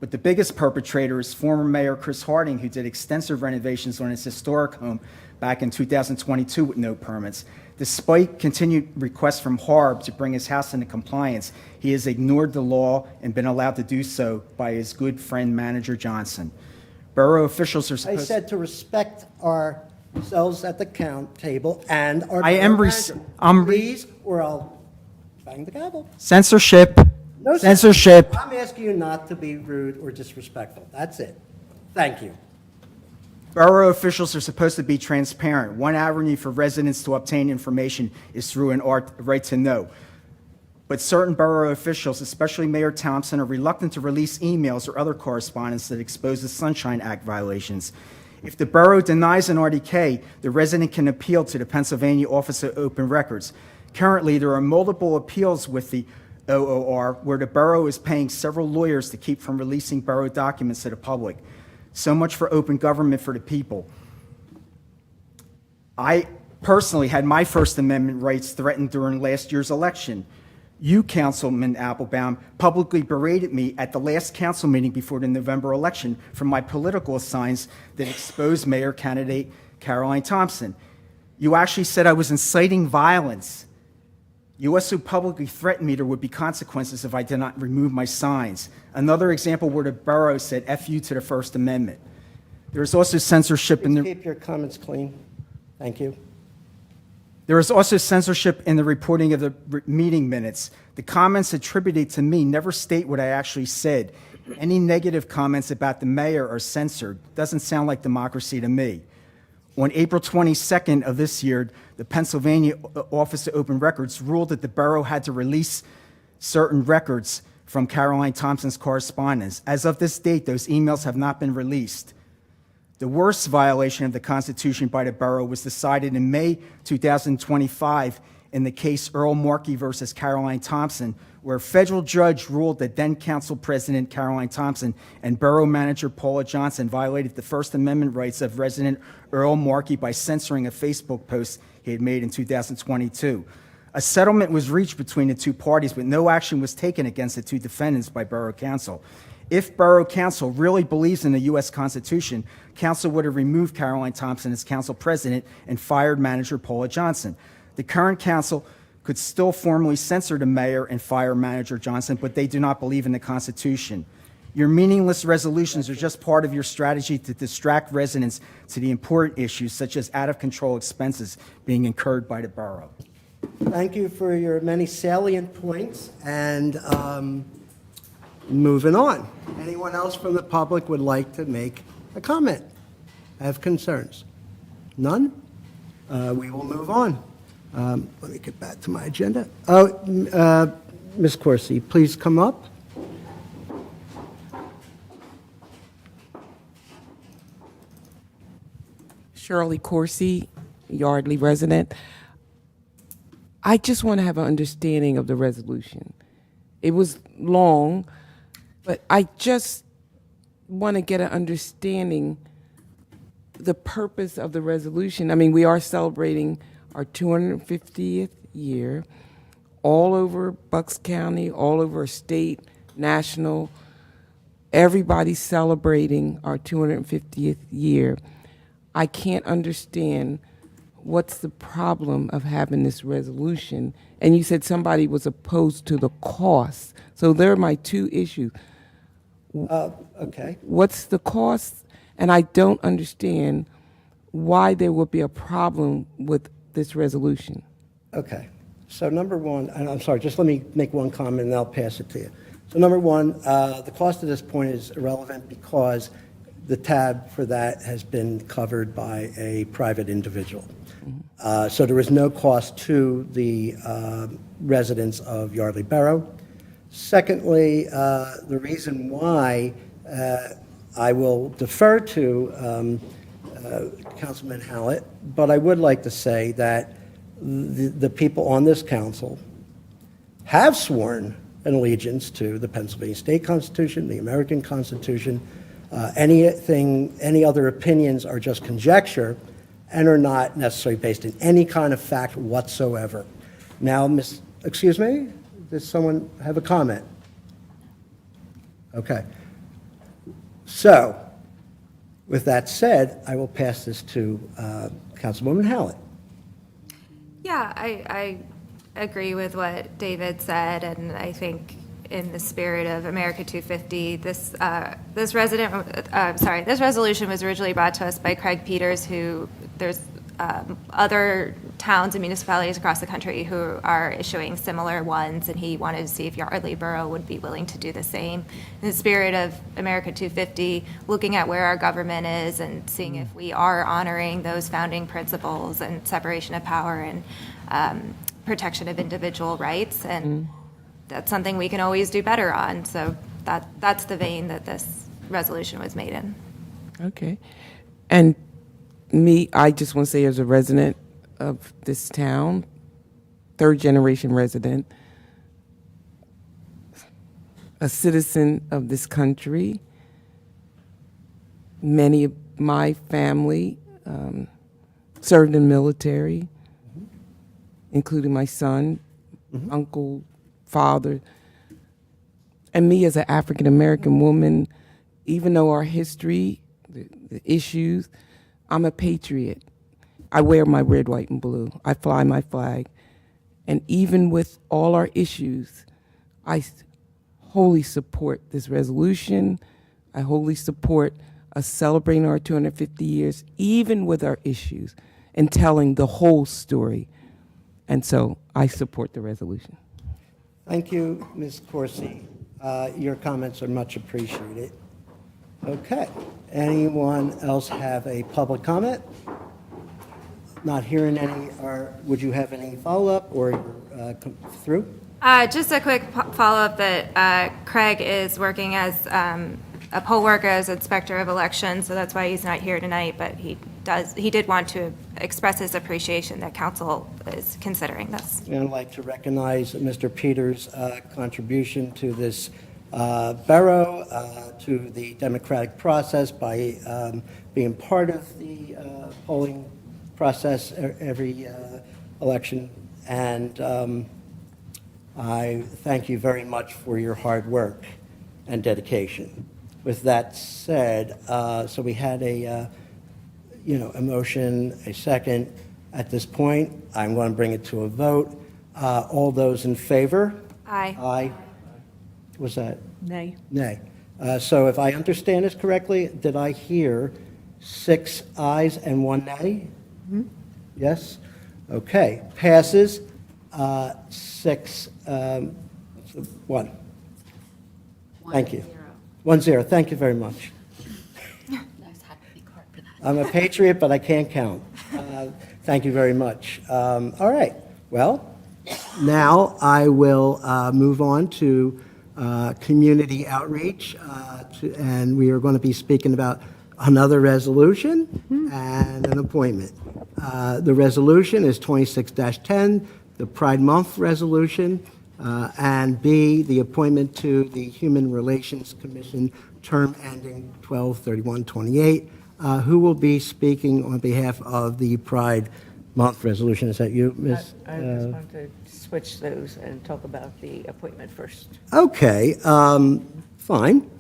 But the biggest perpetrator is former Mayor Chris Harding, who did extensive renovations on his historic home back in 2022 with no permits. Despite continued requests from Harb to bring his house into compliance, he has ignored the law and been allowed to do so by his good friend, Manager Johnson. Borough officials are supposed I said to respect ourselves at the table and our I am manager. I'm Please, or I'll bang the gavel. Censorship. No, sir. Censorship. I'm asking you not to be rude or disrespectful. That's it. Thank you. Borough officials are supposed to be transparent. One avenue for residents to obtain information is through an right to know. But certain borough officials, especially Mayor Thompson, are reluctant to release emails or other correspondence that exposes Sunshine Act violations. If the borough denies an RDK, the resident can appeal to the Pennsylvania Office of Open Records. Currently, there are multiple appeals with the OOR where the borough is paying several lawyers to keep from releasing borough documents to the public. So much for open government for the people. I personally had my First Amendment rights threatened during last year's election. You, Councilman Appelbaum, publicly berated me at the last council meeting before the November election for my political signs that exposed Mayor candidate Caroline Thompson. You actually said I was inciting violence. You also publicly threatened me there would be consequences if I did not remove my signs. Another example where the borough said F you to the First Amendment. There is also censorship in the... Keep your comments clean. Thank you. There is also censorship in the reporting of the meeting minutes. The comments attributed to me never state what I actually said. Any negative comments about the mayor are censored. Doesn't sound like democracy to me. On April 22nd of this year, the Pennsylvania Office of Open Records ruled that the borough had to release certain records from Caroline Thompson's correspondence. As of this date, those emails have not been released. The worst violation of the Constitution by the borough was decided in May 2025 in the case Earl Markey versus Caroline Thompson, where a federal judge ruled that then Council President Caroline Thompson and Borough Manager Paula Johnson violated the First Amendment rights of resident Earl Markey by censoring a Facebook post he had made in 2022. A settlement was reached between the two parties, but no action was taken against the two defendants by Borough Council. If Borough Council really believes in the U.S. Constitution, Council would have removed Caroline Thompson as Council President and fired Manager Paula Johnson. The current Council could still formally censor the mayor and fire Manager Johnson, but they do not believe in the Constitution. Your meaningless resolutions are just part of your strategy to distract residents to the important issues, such as out-of-control expenses being incurred by the borough. Thank you for your many salient points, and moving on. Anyone else from the public would like to make a comment? Have concerns? None? We will move on. Let me get back to my agenda. Ms. Corsi, please come up. Shirley Corsi, Yardley resident. I just want to have an understanding of the resolution. It was long, but I just want to get an understanding the purpose of the resolution. I mean, we are celebrating our 250th year all over Bucks County, all over our state, national. Everybody's celebrating our 250th year. I can't understand what's the problem of having this resolution. And you said somebody was opposed to the cost. So there are my two issues. Okay. What's the cost? And I don't understand why there would be a problem with this resolution. Okay. So number one, and I'm sorry, just let me make one comment and I'll pass it to you. So number one, the cost at this point is irrelevant because the tab for that has been covered by a private individual. So there is no cost to the residents of Yardley Borough. Secondly, the reason why I will defer to Councilman Hallett, but I would like to say that the people on this council have sworn an allegiance to the Pennsylvania State Constitution, the American Constitution. Any other opinions are just conjecture and are not necessarily based in any kind of fact whatsoever. Now, excuse me, does someone have a comment? Okay. So, with that said, I will pass this to Councilwoman Hallett. Yeah, I agree with what David said, and I think in the spirit of America 250, this resolution was originally brought to us by Craig Peters, who there's other towns and municipalities across the country who are issuing similar ones, and he wanted to see if Yardley Borough would be willing to do the same. In the spirit of America 250, looking at where our government is and seeing if we are honoring those founding principles and separation of power and protection of individual rights, and that's something we can always do better on. So that's the vein that this resolution was made in. Okay. And I just want to say, as a resident of this town, third generation resident, a citizen of this country, many of my family served in the military, including my son, uncle, father, and me as an African American woman. Even though our history, the issues, I'm a patriot. I wear my red, white, and blue. I fly my flag. And even with all our issues, I wholly support this resolution. I wholly support us celebrating our 250 years, even with our issues, and telling the whole story. And so I support the resolution. Thank you, Ms. Corsi. Your comments are much appreciated. Okay. Anyone else have a public comment? Not hearing any. Would you have any follow-up or through? Just a quick follow-up that Craig is working as a poll worker, as inspector of elections, so that's why he's not here tonight, but he did want to express his appreciation that council is considering this. And I'd like to recognize Mr. Peters' contribution to this borough, to the democratic process by being part of the polling process every election. And I thank you very much for your hard work and dedication. With that said, so we had a motion, a second. At this point, I'm going to bring it to a vote. All those in favor? Aye. Aye. Was that? Nay. Nay. So if I understand this correctly, did I hear 6 ayes and 1 nay? Yes? Okay. Passes. 6, 1. Thank you. 1-0. Thank you very much. I'm a patriot, but I can't count. Thank you very much. All right. Well, now I will move on to community outreach, and we are going to be speaking about another resolution and an appointment. The resolution is 26-10, the Pride Month resolution, and B, the appointment to the Human Relations Commission, term ending 12/31/28. Who will be speaking on behalf of the Pride Month resolution? Is that you, Ms.? I just want to switch those and talk about the appointment first. Okay, fine.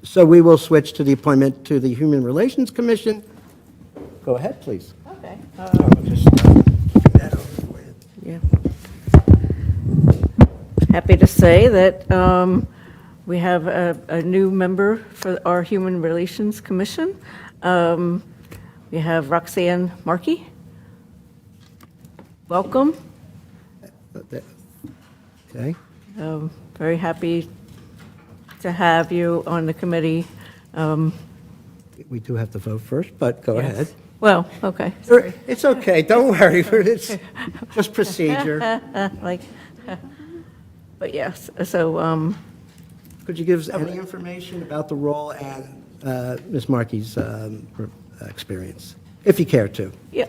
So we will switch to the appointment to the Human Relations Commission. Go ahead, please. Okay. Just keep that over for you. Yeah. Happy to say that we have a new member for our Human Relations Commission. We have Roxanne Markey. Welcome. Okay. Very happy to have you on the committee. We do have to vote first, but go ahead. Well, okay. It's okay, don't worry, it's just procedure. But yes, so Could you give us any information about the role and Ms. Markey's experience, if you care to? yeah,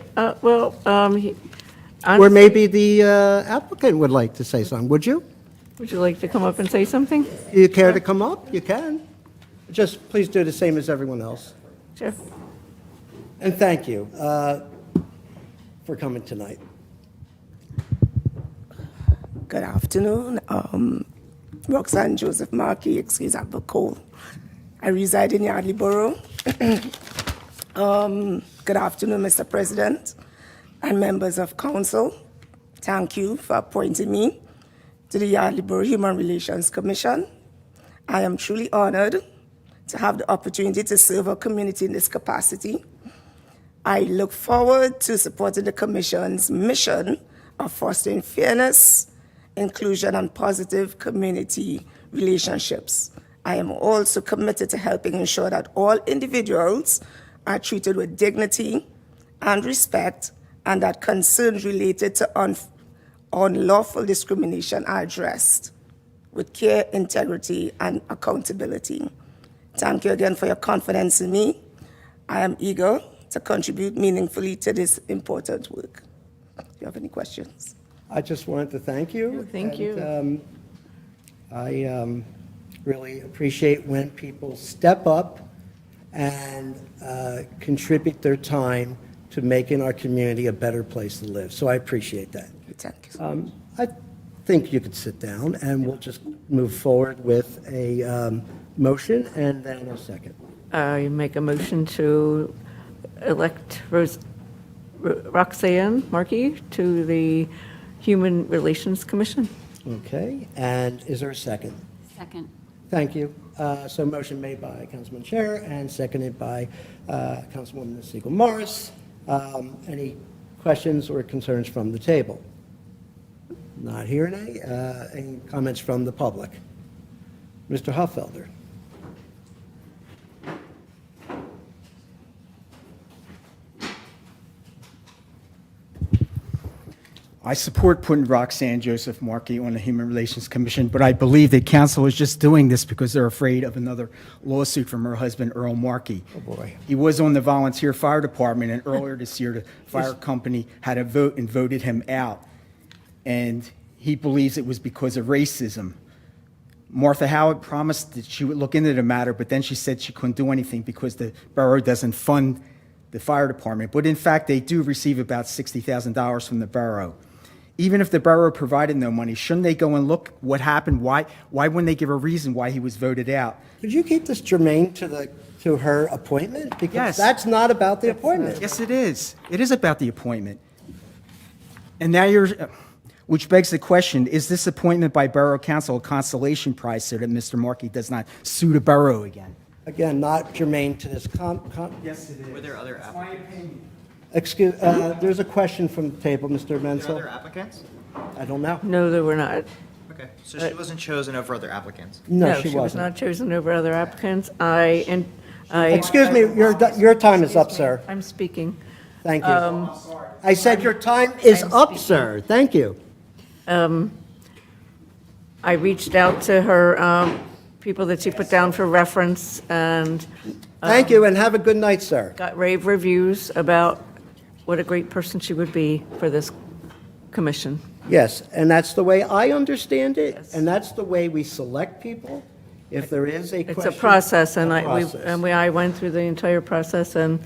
Or maybe the applicant would like to say something, would you? would you like to come up and say something? You care to come up? You can. Just please do the same as everyone else. Sure. And thank you for coming tonight. Good afternoon. Roxanne Joseph Markey, excuse I'm cold. I reside in Yardley Borough. Good afternoon, Mr. President and members of council. Thank you for appointing me to the Yardley Borough Human Relations Commission. I am truly honored to have the opportunity to serve our community in this capacity. I look forward to supporting the Commission's mission of fostering fairness, inclusion, and positive community relationships. I am also committed to helping ensure that all individuals are treated with dignity and respect, and that concerns related to unlawful discrimination are addressed with care, integrity, and accountability. Thank you again for your confidence in me. I am eager to contribute meaningfully to this important work. Do you have any questions? I just wanted to thank you. Thank you. I really appreciate when people step up and contribute their time to making our community a better place to live. So I appreciate that. Thank you. I think you could sit down, and we'll just move forward with a motion and then a second. I make a motion to elect Roxanne Markey to the Human Relations Commission. Okay, and is there a second? Second. Thank you. So motion made by Councilman Chair and seconded by Councilwoman Siegel Morris. Any questions or concerns from the table? Not hearing any. Any comments from the public? Mr. Huffelder. I support putting Roxanne Joseph Markey on the Human Relations Commission, but I believe that council is just doing this because they're afraid of another lawsuit from her husband, Earl Markey. Oh, boy. He was on the volunteer fire department, and earlier this year, the fire company had a vote and voted him out. And he believes it was because of racism. Martha Howard promised that she would look into the matter, but then she said she couldn't do anything because the borough doesn't fund the fire department. But in fact, they do receive about $60,000 from the borough. Even if the borough provided no money, shouldn't they go and look what happened? Why wouldn't they give a reason why he was voted out? Could you keep this germane to her appointment? Because Yes. that's not about the appointment. Yes, it is. It is about the appointment. And now which begs the question, is this appointment by Borough Council a consolation prize so that Mr. Markey does not sue the borough again? Again, not germane to this. Yes, it is. Were there other applicants? Excuse, there's a question from the table, Mr. Are there Menzel. other applicants? I don't know. No, there were not. Okay, so she wasn't chosen over other applicants. No, she was wasn't. not chosen over other applicants. Excuse me, your time is up, sir. I'm speaking. Thank you. I said your time is up, sir. Thank you. I reached out to her, people that she put down for reference, and Thank you, and have a good night, sir. got rave reviews about what a great person she would be for this commission. Yes, and that's the way I understand it, and that's the way we select people. If there is a question. It's a process, and a I process. went through the entire process, and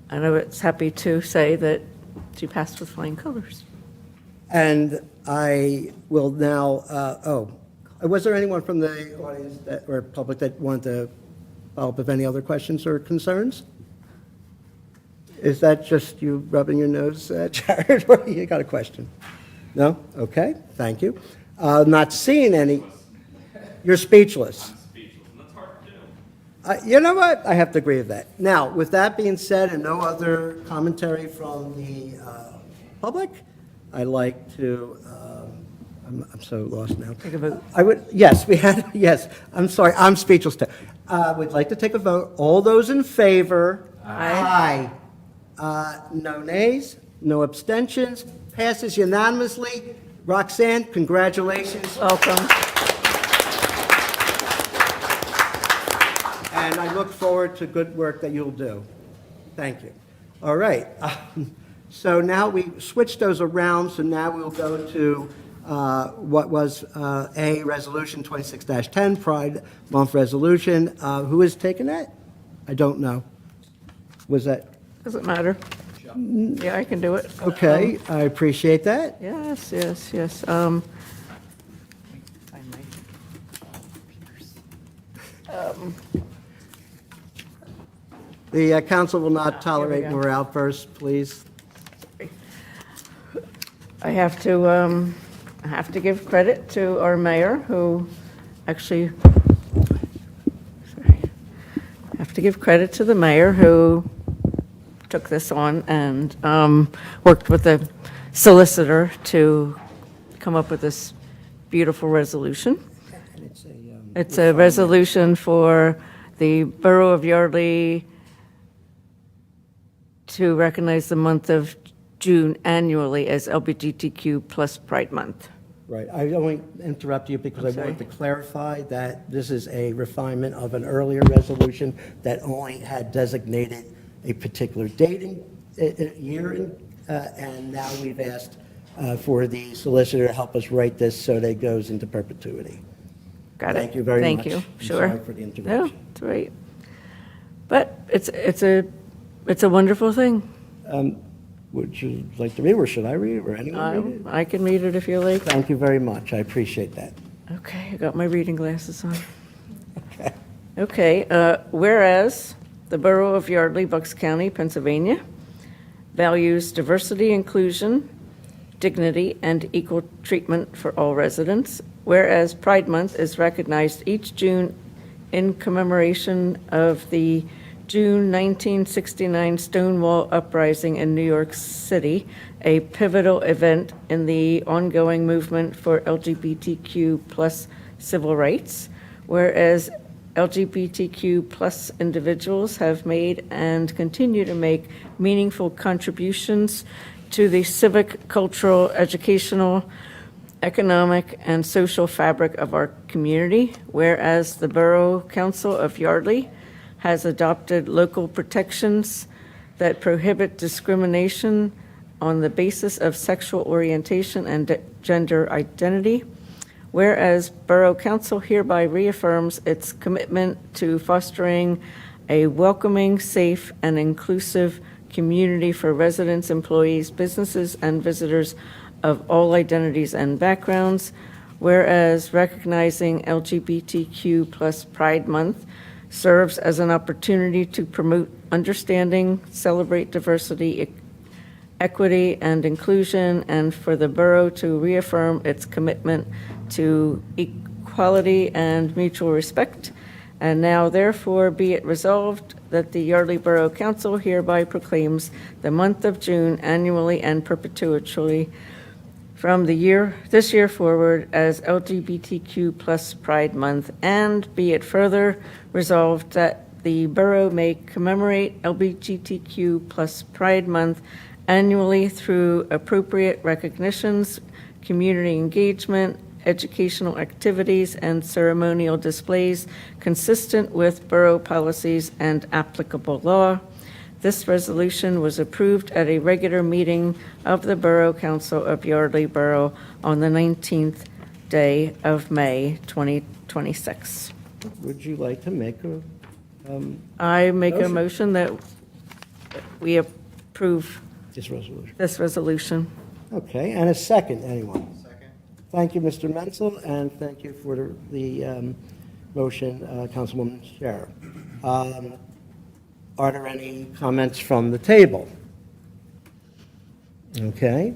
I was happy to say that she passed with flying colors. And I will now, was there anyone from the audience or public that wanted to follow up with any other questions or concerns? Is that just you rubbing your nose, Jared, or you got a question? No? Okay, thank you. Not seeing any, you're speechless. You know what? I have to agree with that. Now, with that being said, and no other commentary from the public, I'd like to, I'm so lost now. Take a vote. Yes, I'm sorry, I'm speechless too. We'd like to take a vote. All those in favor? Aye. No nays, no abstentions, passes unanimously. Roxanne, congratulations. Welcome. And I look forward to good work that you'll do. Thank you. All right. So now we switched those around, so now we'll go to what was a Resolution 26-10, Pride Month Resolution. Who is taking that? I don't know. Was that? Doesn't matter. Yeah, I can do it. Okay, I appreciate that. Yes. The council will not tolerate more outbursts, please. I have to give credit to our mayor, who actually, I have to give credit to the mayor who took this on and worked with the solicitor to come up with this beautiful resolution. It's a resolution for the Borough of Yardley to recognize the month of June annually as LGBTQ plus Pride Month. Right. I only interrupt you because I wanted to clarify that this is a refinement of an earlier resolution that only had designated a particular date and year, and now we've asked for the solicitor to help us write this so that it goes into perpetuity. Got it. Thank you very much. Thank you. I'm Sure. sorry for the interruption. No, it's all right. But it's a wonderful thing. Would you like to read, or should I read, or anyone read it? I can read it if you like. Thank you very much. I appreciate that. Okay, I got my reading glasses on. Okay. Okay, whereas the Borough of Yardley, Bucks County, Pennsylvania, values diversity, inclusion, dignity, and equal treatment for all residents, whereas Pride Month is recognized each June in commemoration of the June 1969 Stonewall Uprising in New York City, a pivotal event in the ongoing movement for LGBTQ plus civil rights, whereas LGBTQ plus individuals have made and continue to make meaningful contributions to the civic, cultural, educational, economic, and social fabric of our community, whereas the Borough Council of Yardley has adopted local protections that prohibit discrimination on the basis of sexual orientation and gender identity, whereas Borough Council hereby reaffirms its commitment to fostering a welcoming, safe, and inclusive community for residents, employees, businesses, and visitors of all identities and backgrounds, whereas recognizing LGBTQ plus Pride Month serves as an opportunity to promote understanding, celebrate diversity, equity, and inclusion, and for the borough to reaffirm its commitment to equality and mutual respect. And now therefore be it resolved that the Yardley Borough Council hereby proclaims the month of June annually and perpetually from this year forward as LGBTQ plus Pride Month, and be it further resolved that the borough may commemorate LGBTQ plus Pride Month annually through appropriate recognitions, community engagement, educational activities, and ceremonial displays consistent with borough policies and applicable law. This resolution was approved at a regular meeting of the Borough Council of Yardley Borough on the 19th day of May, 2026. Would you like to make a, I make a Motion. motion that we approve this resolution? this resolution. Okay, and a second, anyone? Second. Thank you, Mr. Menzel, and thank you for the motion, Councilwoman Scherer. Are there any comments from the table? Okay.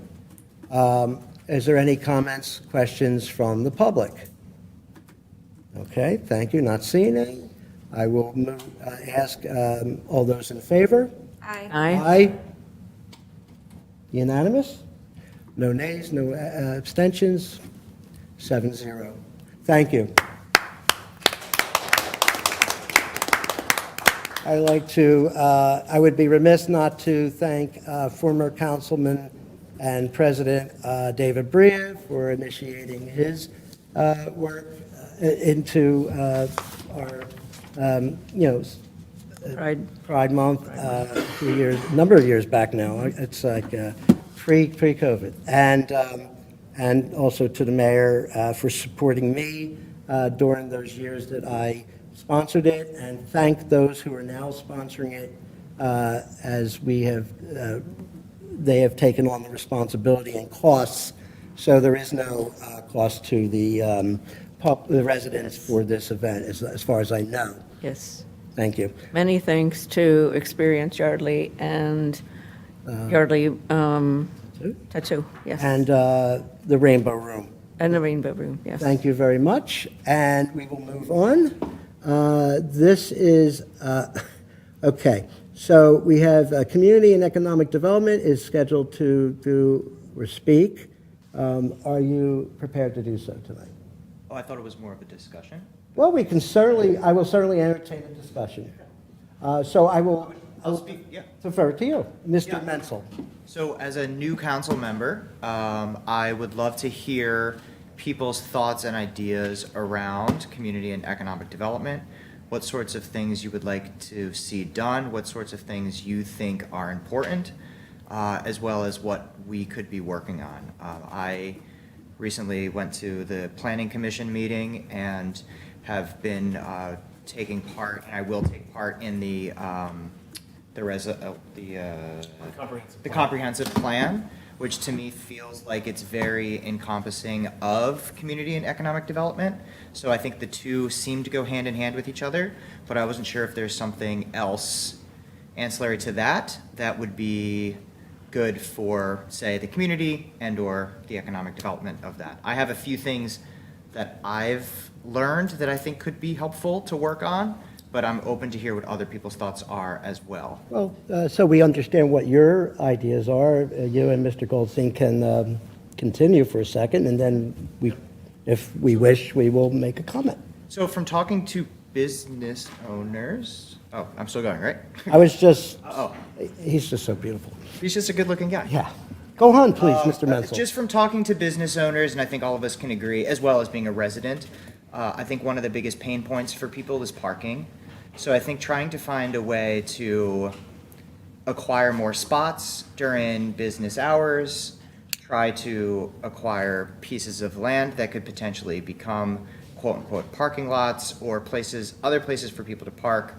Is there any comments, questions from the public? Okay, thank you. Not seeing any. I will ask all those in favor. Aye. Aye. Unanimous? No nays, no abstentions? 7-0. Thank you. I would be remiss not to thank former Councilman and President David Bria for initiating his work into our, Pride Month a number of years back now. It's like pre-COVID. And also to the mayor for supporting me during those years that I sponsored it, and thank those who are now sponsoring it as they have taken on the responsibility and costs. So there is no cost to the residents for this event, as far as I know. Yes. Thank you. Many thanks to Experience Yardley and Yardley Tattoo, yes. And the Rainbow Room. And the Rainbow Room, yes. Thank you very much, and we will move on. This is, okay, so we have Community and Economic Development is scheduled to do or speak. Are you prepared to do so tonight? Oh, I thought it was more of a discussion. Well, I will certainly entertain a discussion. So I will speak, yeah. defer to you, Mr. Yeah. Menzel. So as a new council member, I would love to hear people's thoughts and ideas around community and economic development, what sorts of things you would like to see done, what sorts of things you think are important, as well as what we could be working on. I recently went to the Planning Commission meeting and have been taking part, and I will take part in the comprehensive plan, which to me feels like it's very encompassing of community and economic development. So I think the two seem to go hand in hand with each other, but I wasn't sure if there's something else ancillary to that that would be good for, say, the community and or the economic development of that. I have a few things that I've learned that I think could be helpful to work on, but I'm open to hear what other people's thoughts are as well. Well, so we understand what your ideas are. You and Mr. Goldstein can continue for a second, and then if we wish, we will make a comment. So from talking to business owners, oh, I'm still going, right? I was just, Oh, he's just so beautiful. he's just a good-looking guy. Yeah. Go on, please, Mr. Menzel. Just from talking to business owners, and I think all of us can agree, as well as being a resident, I think one of the biggest pain points for people is parking. So I think trying to find a way to acquire more spots during business hours, try to acquire pieces of land that could potentially become quote-unquote parking lots or other places for people to park,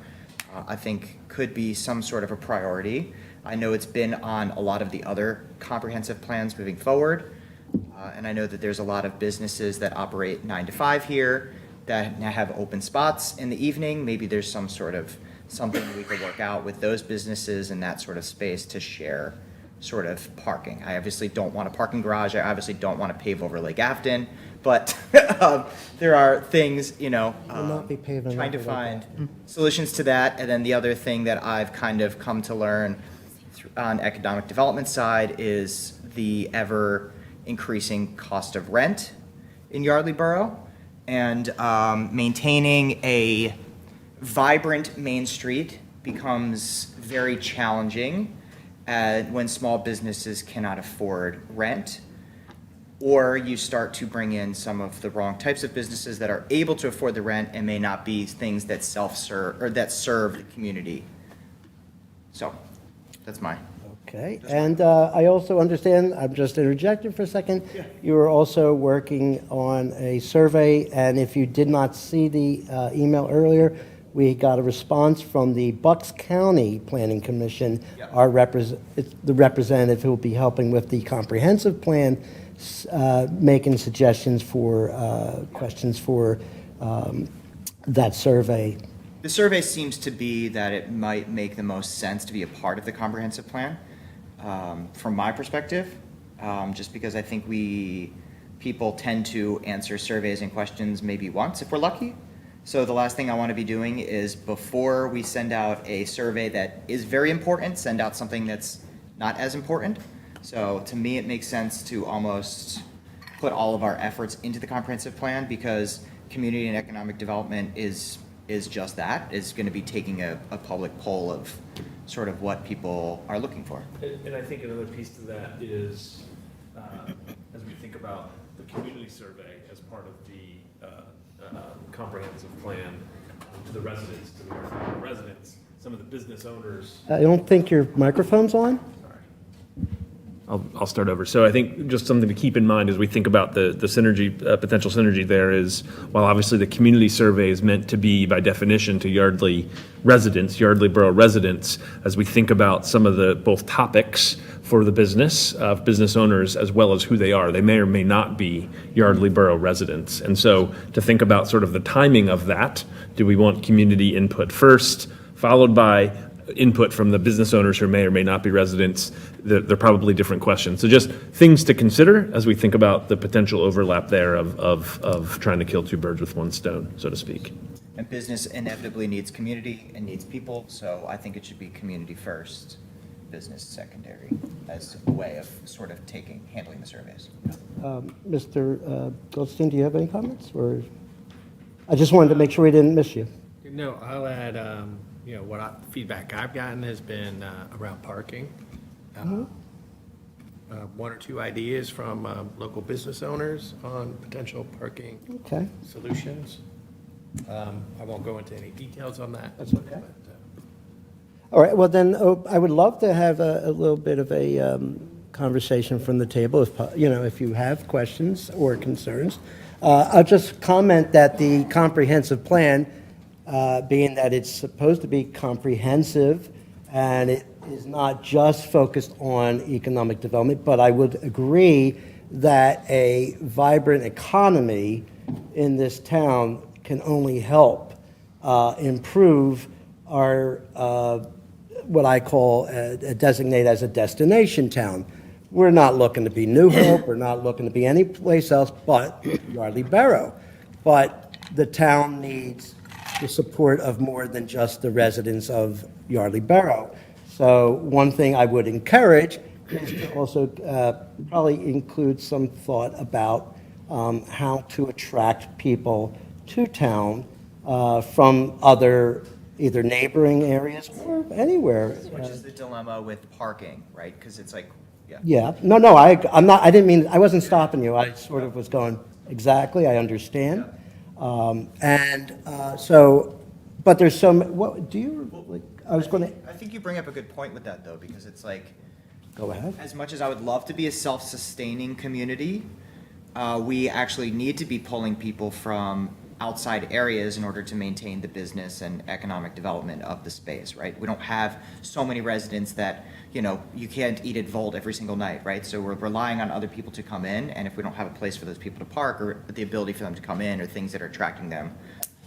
I think could be some sort of a priority. I know it's been on a lot of the other comprehensive plans moving forward, and I know that there's a lot of businesses that operate 9 to 5 here that now have open spots in the evening. Maybe there's some sort of something we could work out with those businesses in that sort of space to share sort of parking. I obviously don't want a parking garage. I obviously don't want to pave over Lake Afton, but there are things, Will not be paving trying to over find Lake solutions to that. And then the other thing that I've kind of come to learn on economic development side is the ever increasing cost of rent in Yardley Borough and maintaining a vibrant Main Street becomes very challenging when small businesses cannot afford rent, or you start to bring in some of the wrong types of businesses that are able to afford the rent and may not be things that self-serve or that serve the community. So that's mine. Okay, and I also understand, I'm just interjecting for a second, you were also working on a survey, and if you did not see the email earlier, we got a response from the Bucks County Planning Commission, the representative who will be helping with the comprehensive plan, making suggestions for questions for that survey. The survey seems to be that it might make the most sense to be a part of the comprehensive plan, from my perspective, just because I think people tend to answer surveys and questions maybe once if we're lucky. So the last thing I want to be doing is, before we send out a survey that is very important, send out something that's not as important. So to me, it makes sense to almost put all of our efforts into the comprehensive plan, because community and economic development is just that, is going to be taking a public poll of sort of what people are looking for. And I think another piece to that is, as we think about the community survey as part of the comprehensive plan, to the residents, to the residents, some of the business owners. I don't think your microphone's on? I'll start over. So I think just something to keep in mind as we think about the synergy, potential synergy there is, while obviously the community survey is meant to be by definition to Yardley residents, Yardley Borough residents, as we think about some of the both topics for the business of business owners as well as who they are. They may or may not be Yardley Borough residents. And so to think about sort of the timing of that, do we want community input first, followed by input from the business owners who may or may not be residents? They're probably different questions. So just things to consider as we think about the potential overlap there of trying to kill two birds with one stone, so to speak. And business inevitably needs community and needs people, so I think it should be community first, business secondary, as a way of sort of handling the surveys. Mr. Goldstein, do you have any comments? Or I just wanted to make sure we didn't miss you. No, I'll add, feedback I've gotten has been around parking. One or two ideas from local business owners on potential parking solutions. I won't go into any details on that. That's okay. All right, well then, I would love to have a little bit of a conversation from the table, if you have questions or concerns. I'll just comment that the comprehensive plan, being that it's supposed to be comprehensive and it is not just focused on economic development, but I would agree that a vibrant economy in this town can only help improve our what I call designate as a destination town. We're not looking to be New Hope. We're not looking to be any place else but Yardley Borough. But the town needs the support of more than just the residents of Yardley Borough. So one thing I would encourage is to also probably include some thought about how to attract people to town from other either neighboring areas or anywhere. Which is the dilemma with parking, right? Because it's like, Yeah. No, I'm not, I didn't mean, I wasn't stopping you. I sort of was going, exactly, I understand. But there's some, what, do you, like, I was going to. I think you bring up a good point with that, though, because it's like, go ahead. As much as I would love to be a self-sustaining community, we actually need to be pulling people from outside areas in order to maintain the business and economic development of the space, right? We don't have so many residents that, you can't eat at Volt every single night, right? So we're relying on other people to come in, and if we don't have a place for those people to park or the ability for them to come in or things that are attracting them,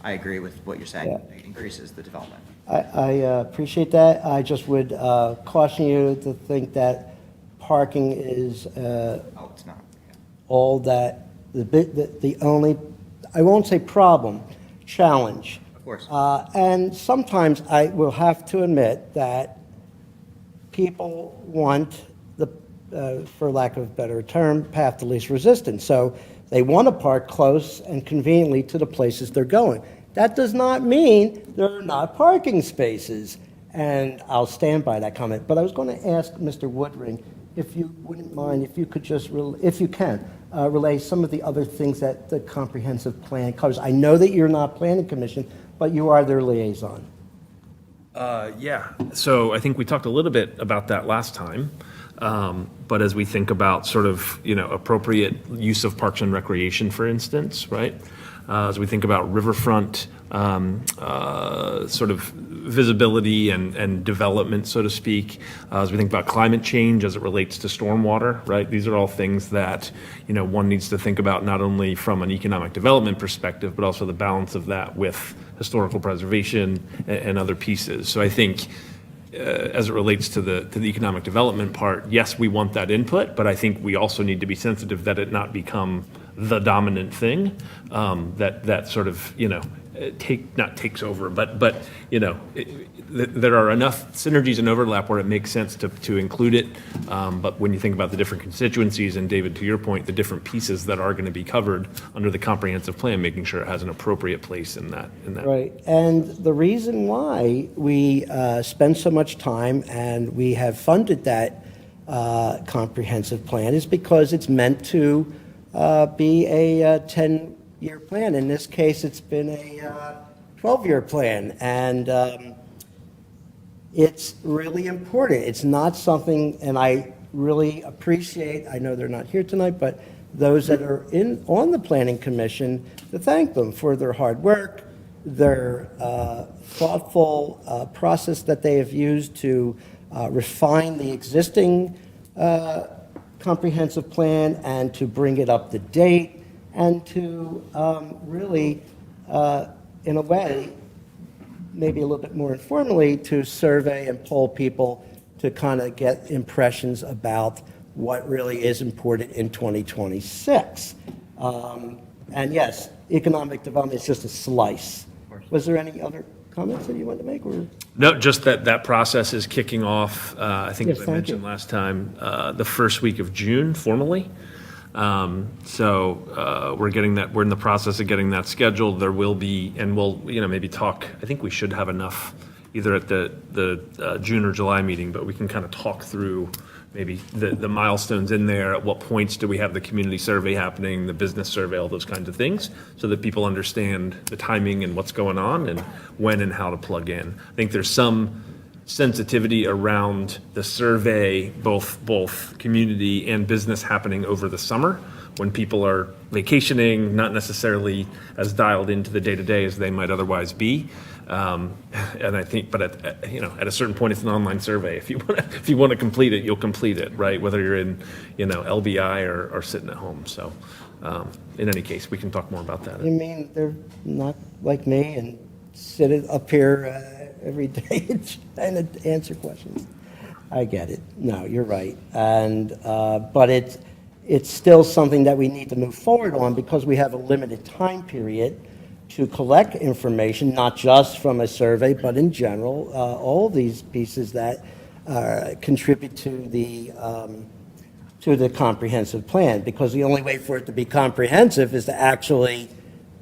I agree with what you're saying. Yeah. It increases the development. I appreciate that. I just would caution you to think that parking is It's not. all that, the only, I won't say problem, challenge. Of course. And sometimes I will have to admit that people want for lack of a better term, path to least resistance. So they want to park close and conveniently to the places they're going. That does not mean there are not parking spaces, and I'll stand by that comment. But I was going to ask Mr. Woodring, if you wouldn't mind, if you could just, if you can, relay some of the other things that the comprehensive plan covers. I know that you're not planning commission, but you are their liaison. Yeah, so I think we talked a little bit about that last time. But as we think about sort of, appropriate use of parks and recreation, for instance, right? As we think about riverfront sort of visibility and development, so to speak, as we think about climate change as it relates to stormwater, right? These are all things that, one needs to think about not only from an economic development perspective, but also the balance of that with historical preservation and other pieces. So I think as it relates to the economic development part, yes, we want that input, but I think we also need to be sensitive that it not become the dominant thing that sort of not takes over, but there are enough synergies and overlap where it makes sense to include it. But when you think about the different constituencies, and David, to your point, the different pieces that are going to be covered under the comprehensive plan, making sure it has an appropriate place in that. Right, and the reason why we spend so much time and we have funded that comprehensive plan is because it's meant to be a 10-year plan. In this case, it's been a 12-year plan, and it's really important. It's not something, and I really appreciate, I know they're not here tonight, but those that are on the Planning Commission, to thank them for their hard work, their thoughtful process that they have used to refine the existing comprehensive plan and to bring it up to date and to really, in a way, maybe a little bit more informally, to survey and poll people to kind of get impressions about what really is important in 2026. And yes, economic development is just a slice. Was there any other comments that you wanted to make? Or? No, just that process is kicking off, I think Yes, as I thank mentioned you. last time, the first week of June formally. So we're in the process of getting that scheduled. There will be, and we'll, maybe talk, I think we should have enough either at the June or July meeting, but we can kind of talk through maybe the milestones in there, at what points do we have the community survey happening, the business survey, all those kinds of things, so that people understand the timing and what's going on and when and how to plug in. I think there's some sensitivity around the survey, both community and business, happening over the summer when people are vacationing, not necessarily as dialed into the day-to-day as they might otherwise be. And I think, but at a certain point, it's an online survey. If you want to complete it, you'll complete it, right? Whether you're in, LBI or sitting at home. So, in any case, we can talk more about that. I mean, they're not like me and sit up here every day and answer questions. I get it. No, you're right. And but it's still something that we need to move forward on because we have a limited time period to collect information, not just from a survey, but in general, all these pieces that contribute to the comprehensive plan. Because the only way for it to be comprehensive is to actually,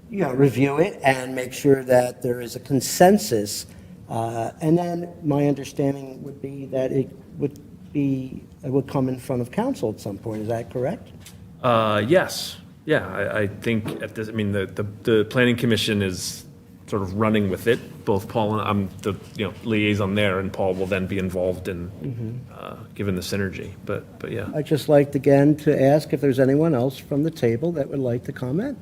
review it and make sure that there is a consensus. And then my understanding would be that it would come in front of council at some point. Is that correct? Yes. Yeah, I think at this, the Planning Commission is sort of running with it. Both Paul and I'm the liaison there, and Paul will then be involved in given the synergy. But yeah. I'd just like again to ask if there's anyone else from the table that would like to comment.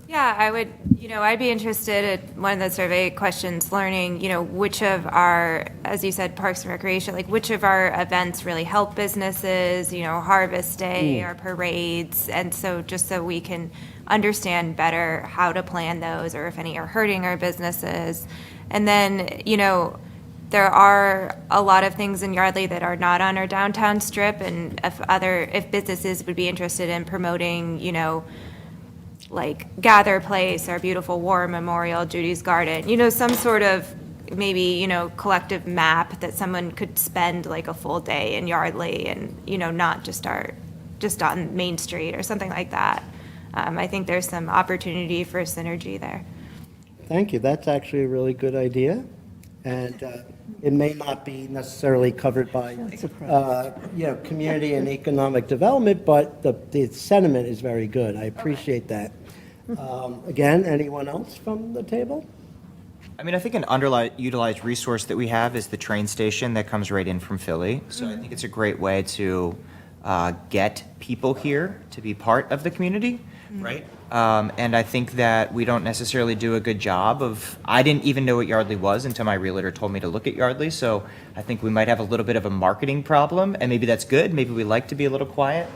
Yeah, I would, I'd be interested in one of the survey questions, learning, which of our, as you said, parks and recreation, like which of our events really help businesses, Harvest Day, our parades. And so just so we can understand better how to plan those, or if any are hurting our businesses. And then, there are a lot of things in Yardley that are not on our downtown strip. And if businesses would be interested in promoting, like Gather Place, our beautiful war memorial, Judy's Garden, some sort of maybe, you know, collective map that someone could spend like a full day in Yardley and, you know, not just on Main Street or something like that. I think there's some opportunity for synergy there. Thank you. That's actually a really good idea. And it may not be necessarily covered by, you know, community and economic development, but the sentiment is very good. I appreciate that. Again, anyone else from the table? I mean, I think an underutilized resource that we have is the train station that comes right in from Philly. So I think it's a great way to get people here to be part of the community, right? And I think that we don't necessarily do a good job of, I didn't even know what Yardley was until my realtor told me to look at Yardley. So I think we might have a little bit of a marketing problem, and maybe that's good. Maybe we like to be a little quiet.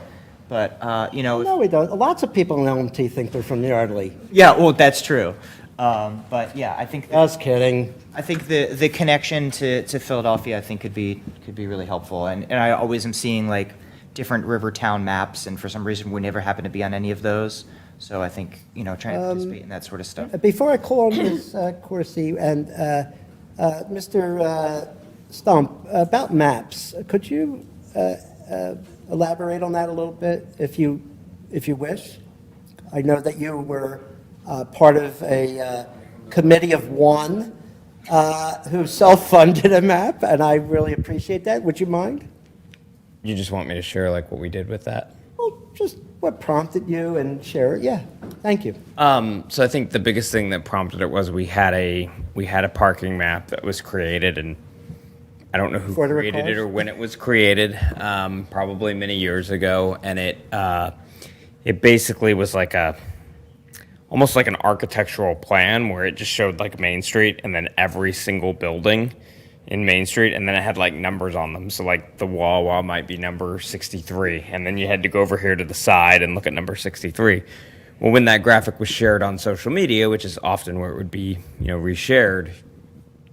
But, you know. No, we don't. Lots of people in LMT think they're from Yardley. Yeah, well, that's true. But yeah, I think. Just kidding. I think the connection to Philadelphia, I think, could be really helpful. And I always am seeing like different river town maps, and for some reason we never happen to be on any of those. So I think, you know, trying to participate in that sort of stuff. Before I call on Ms. Corsi and Mr. Stump, about maps, could you elaborate on that a little bit, if you wish? I know that you were part of a committee of one who self-funded a map, and I really appreciate that. Would you mind? You just want me to share like what we did with that? Well, just what prompted you and share it. Yeah, thank you. So I think the biggest thing that prompted it was we had a parking map that was created, and I don't know who created it or when it was created, probably many years ago, and it basically was like almost like an architectural plan where it just showed like Main Street and then every single building in Main Street, and then it had like numbers on them. So like the Wawa might be number 63, and then you had to go over here to the side and look at number 63. Well, when that graphic was shared on social media, which is often where it would be, you know, reshared,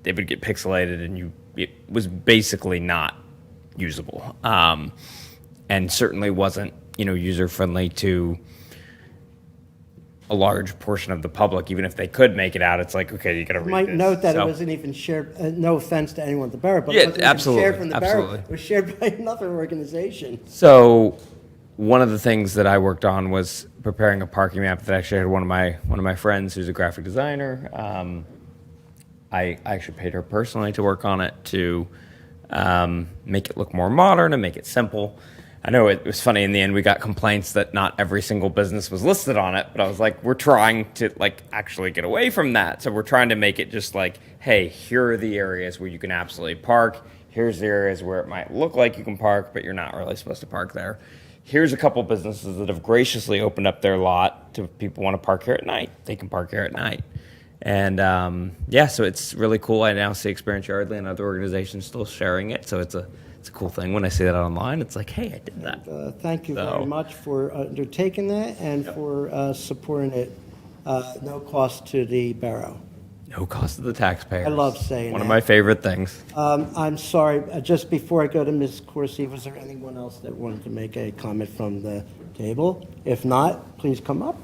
it would get pixelated, and it was basically not usable, and certainly wasn't, you know, user friendly to a large portion of the public. Even if they could make it out, it's like, okay, you got to read Might this. note that So- it wasn't even shared, no offense to anyone at the borough, but Yeah, it wasn't absolutely, even shared from the borough. absolutely. It was shared by another organization. So one of the things that I worked on was preparing a parking map that actually had one of my friends who's a graphic designer. I actually paid her personally to work on it to make it look more modern and make it simple. I know it was funny in the end. We got complaints that not every single business was listed on it, but I was like, we're trying to like actually get away from that. So we're trying to make it just like, hey, here are the areas where you can absolutely park. Here's the areas where it might look like you can park, but you're not really supposed to park there. Here's a couple businesses that have graciously opened up their lot to people want to park here at night. They can park here at night. And yeah, so it's really cool. I now see Experience Yardley and other organizations still sharing it. So it's a cool thing when I see that online. It's like, hey, I did that. Thank you very much for undertaking that and for supporting it. No cost to the borough. No cost to the taxpayers. I love saying One of that. my favorite things. I'm sorry, just before I go to Ms. Corsi, was there anyone else that wanted to make a comment from the table? If not, please come up.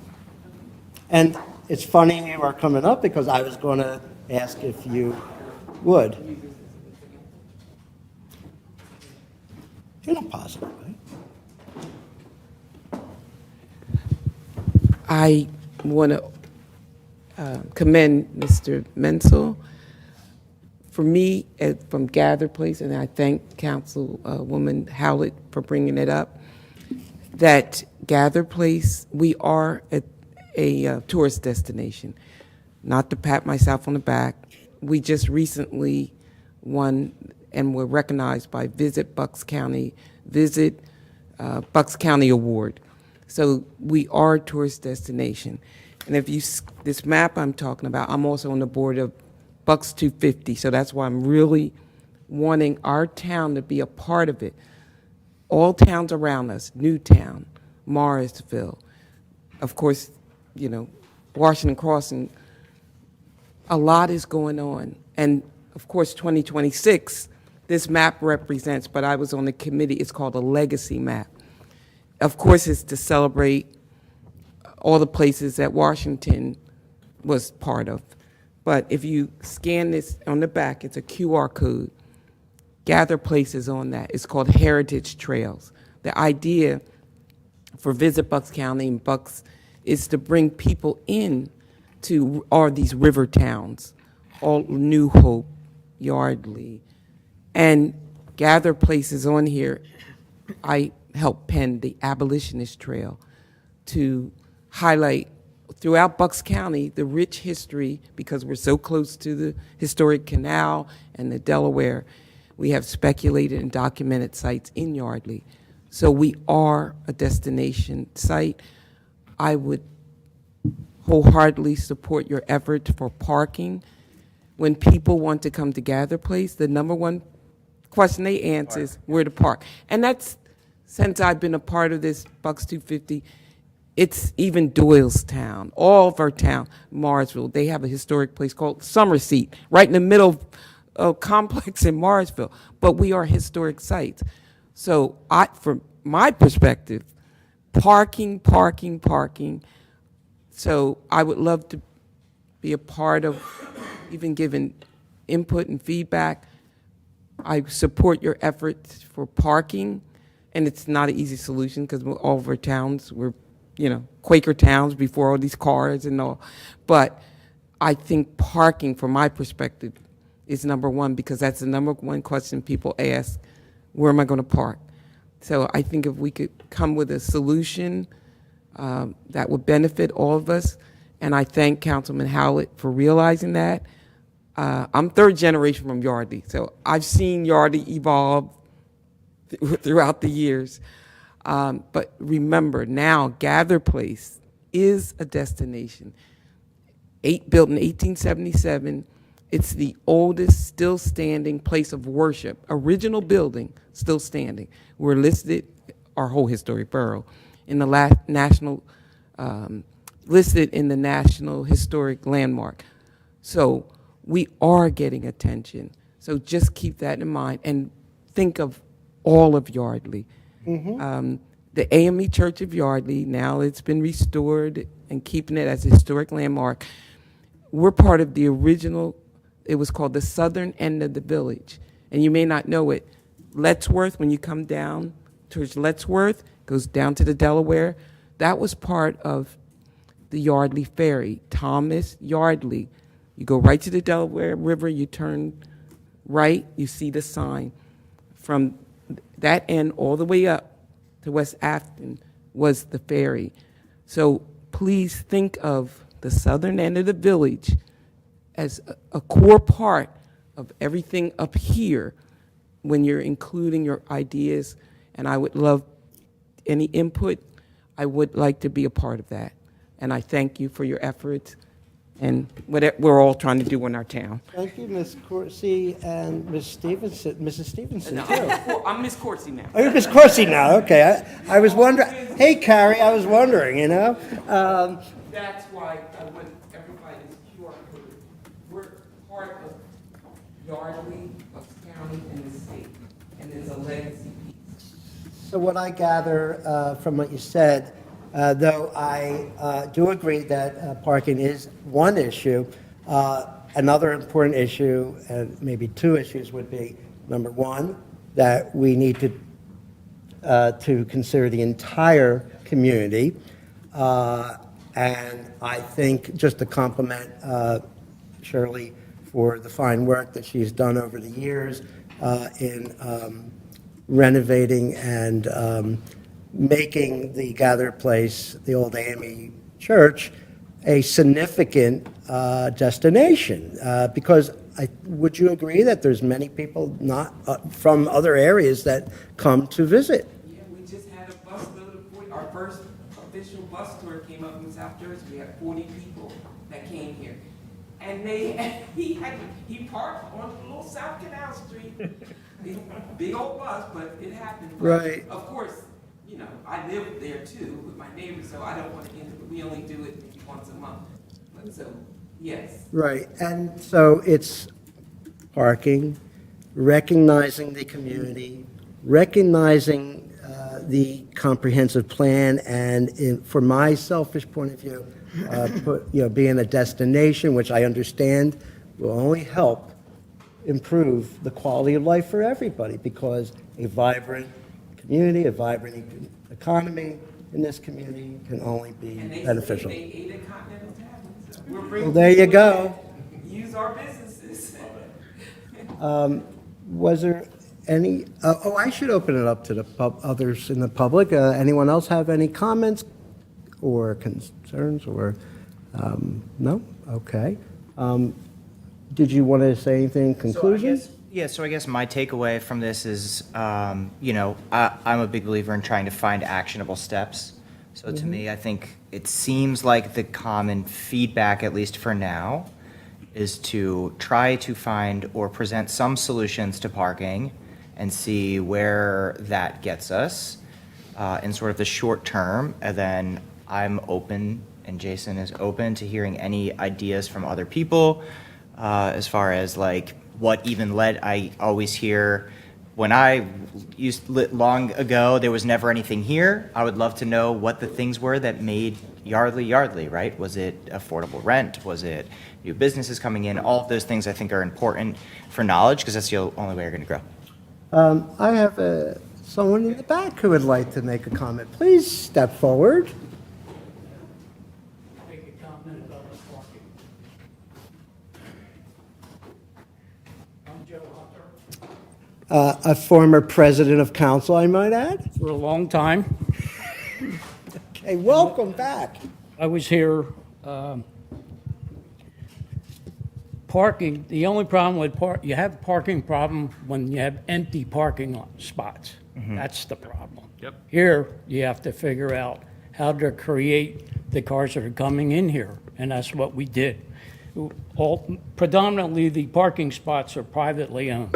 And it's funny you are coming up because I was going to ask if you would. In a positive way. I want to commend Mr. Menzel. For me, from Gather Place, and I thank Councilwoman Howlett for bringing it up, that Gather Place, we are a tourist destination. Not to pat myself on the back, we just recently won and were recognized by Visit Bucks County Award. So we are a tourist destination. And if you, this map I'm talking about, I'm also on the board of Bucks 250, so that's why I'm really wanting our town to be a part of it. All towns around us, Newtown, Morrisville, of course, you know, Washington Crossing, a lot is going on. And of course, 2026, this map represents, but I was on the committee, it's called a legacy map. Of course, it's to celebrate all the places that Washington was part of. But if you scan this on the back, it's a QR code. Gather places on that. It's called Heritage Trails. The idea for Visit Bucks County and Bucks is to bring people in to all these river towns, all New Hope, Yardley, and gather places on here. I helped pen the Abolitionist Trail to highlight throughout Bucks County the rich history, because we're so close to the historic canal and the Delaware. We have speculated and documented sites in Yardley. So we are a destination site. I would wholeheartedly support your effort for parking. When people want to come to Gather Place, the number one question they answer is where to park. And that's, since I've been a part of this Bucks 250, it's even Doylestown, all of our town, Marsville, they have a historic place called Summer Seat, right in the middle of a complex in Marsville. But we are historic sites. So from my perspective, parking. So I would love to be a part of even giving input and feedback. I support your efforts for parking, and it's not an easy solution because all of our towns were, Quaker towns before all these cars and all. But I think parking, from my perspective, is number one, because that's the number one question people ask: where am I going to park? So I think if we could come with a solution that would benefit all of us, and I thank Councilman Howlett for realizing that. I'm third generation from Yardley, so I've seen Yardley evolve throughout the years. But remember, now Gather Place is a destination. Built in 1877, it's the oldest still standing place of worship, original building still standing. We're listed, our whole historic borough, in the listed in the National Historic Landmark. So we are getting attention. So just keep that in mind and think of all of Yardley. The AME Church of Yardley, now it's been restored and keeping it as a historic landmark. We're part of the original, it was called the southern end of the village. And you may not know it. Lettsworth, when you come down towards Lettsworth, goes down to the Delaware. That was part of the Yardley Ferry. Thomas Yardley. You go right to the Delaware River, you turn right, you see the sign. From that end all the way up to West Afton was the ferry. So please think of the southern end of the village as a core part of everything up here when you're including your ideas, and I would love any input. I would like to be a part of that. And I thank you for your efforts and what we're all trying to do in our town. Thank you, Ms. Corsi and Ms. Stevenson, Mrs. Stevenson, No, too. I'm Miss Corsi now. Oh, you're Ms. Corsi now, okay. I was wondering, hey, Carrie, I was wondering, That's why I want everybody's QR code. We're part of Yardley, Bucks County, and the state, and there's a legacy piece. So what I gather from what you said, though I do agree that parking is one issue, another important issue, and maybe two issues, would be, number one, that we need to consider the entire community. And I think, just to compliment Shirley for the fine work that she's done over the years in renovating and making the Gather Place, the old AME Church, a significant destination. Because would you agree that there's many people not from other areas that come to visit? Yeah, we just had a bus load of 40. Our first official bus tour came up in South Jersey. We had 40 people that came here. And he parked on the little South Canal Street. Big old bus, but it happened. Right. Of course, I live there too with my neighbors, so I don't want to but we only do it maybe once a month. But so, yes. Right, and so it's parking, recognizing the community, recognizing the comprehensive plan, and from my selfish point of view, being a destination, which I understand will only help improve the quality of life for everybody, because a vibrant community, a vibrant economy in this community can only be beneficial. They ate at Continental Taverns. We're Well, bringing there you people go. in. Use our businesses. Was there any, I should open it up to the others in the public. Anyone else have any comments or concerns or, no? Okay. Did you want to say anything, conclusions? So I guess my takeaway from this is, I'm a big believer in trying to find actionable steps. So to me, I think it seems like the common feedback, at least for now, is to try to find or present some solutions to parking and see where that gets us in sort of the short term. And then I'm open, and Jason is open to hearing any ideas from other people as far as like what even led. I always hear when I used long ago, there was never anything here. I would love to know what the things were that made Yardley, right? Was it affordable rent? Was it new businesses coming in? All of those things I think are important for knowledge, because that's the only way you're going to grow. I have someone in the back who would like to make a comment. Please step forward. Make a comment about the parking. I'm Joe Hunter. A former president of council, I might add. For a long time. Okay, welcome back. I was here, parking, the only problem with you have a parking problem when you have empty parking spots. That's the problem. Yep. Here, you have to figure out how to create the cars that are coming in here, and that's what we did. Predominantly, the parking spots are privately owned.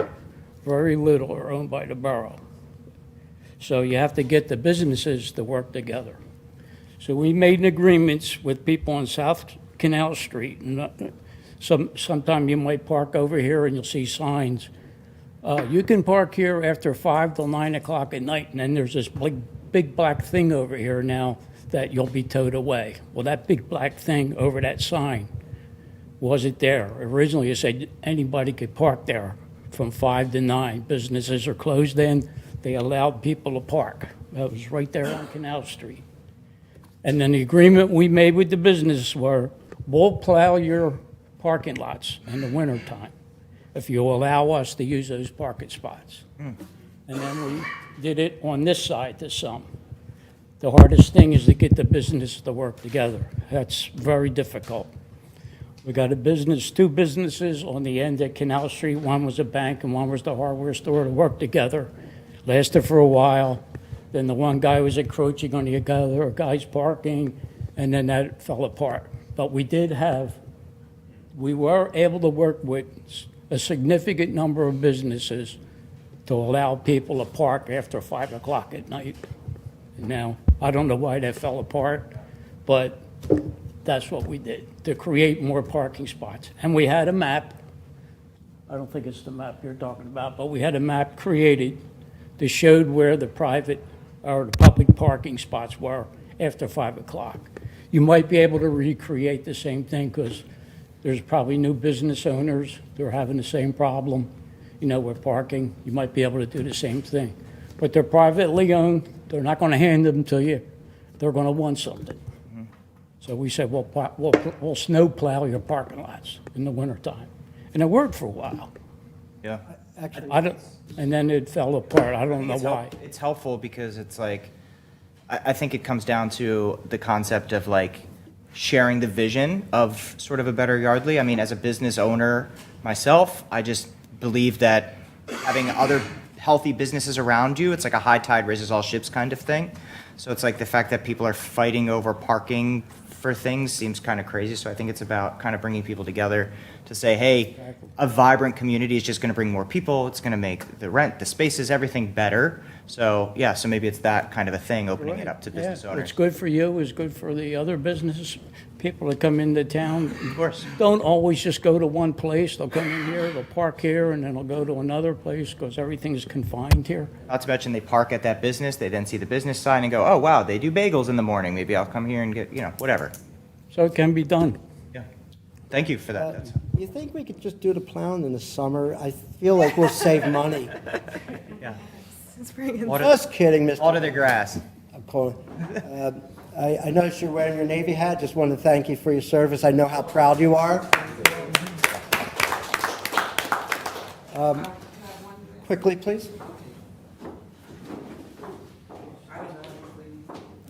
Very little are owned by the borough. So you have to get the businesses to work together. So we made agreements with people on South Canal Street, and sometime you might park over here and you'll see signs. You can park here after 5 till 9 o'clock at night, and then there's this big black thing over here now that you'll be towed away. Well, that big black thing over that sign wasn't there. Originally, it said anybody could park there from 5 to 9. Businesses are closed in. They allowed people to park. That was right there on Canal Street. And then the agreement we made with the business were, we'll plow your parking lots in the wintertime if you allow us to use those parking spots. And then we did it on this side to some. The hardest thing is to get the businesses to work together. That's very difficult. We got two businesses on the end at Canal Street. One was a bank and one was the hardware store to work together. Lasted for a while. Then the one guy was encroaching on the other guy's parking, and then that fell apart. But we were able to work with a significant number of businesses to allow people to park after 5 o'clock at night. Now, I don't know why that fell apart, but that's what we did, to create more parking spots. And we had a map. I don't think it's the map you're talking about, but we had a map created that showed where the private or the public parking spots were after 5 o'clock. You might be able to recreate the same thing, because there's probably new business owners that are having the same problem, with parking. You might be able to do the same thing. But they're privately owned. They're not going to hand them to you. They're going to want something. So we said, we'll snow plow your parking lots in the wintertime. And it worked for a while. Yeah. Actually, And then it fell apart. I don't know why. It's helpful because it's like, I think it comes down to the concept of like sharing the vision of sort of a better Yardley. I mean, as a business owner myself, I just believe that having other healthy businesses around you, it's like a high tide raises all ships kind of thing. So it's like the fact that people are fighting over parking for things seems kind of crazy. So I think it's about kind of bringing people together to say, hey, a vibrant community is just going to bring more people. It's going to make the rent, the spaces, everything better. So yeah, so maybe it's that kind of a thing, opening it up to business Yeah, owners. it's good for you, it's good for the other business people that come into town. Of course. Don't always just go to one place. They'll come in here, they'll park here, and then they'll go to another place because everything's confined here. Not to mention they park at that business, they then see the business sign and go, oh wow, they do bagels in the morning. Maybe I'll come here and get, whatever. So it can be done. Yeah. Thank you for that. That's- You think we could just do the plowing in the summer? I feel like we'll save money. Yeah. Just kidding, Mr. Water the grass. I'm calling. I noticed you're wearing your Navy hat. Just want to thank you for your service. I know how proud you are. Quickly, please.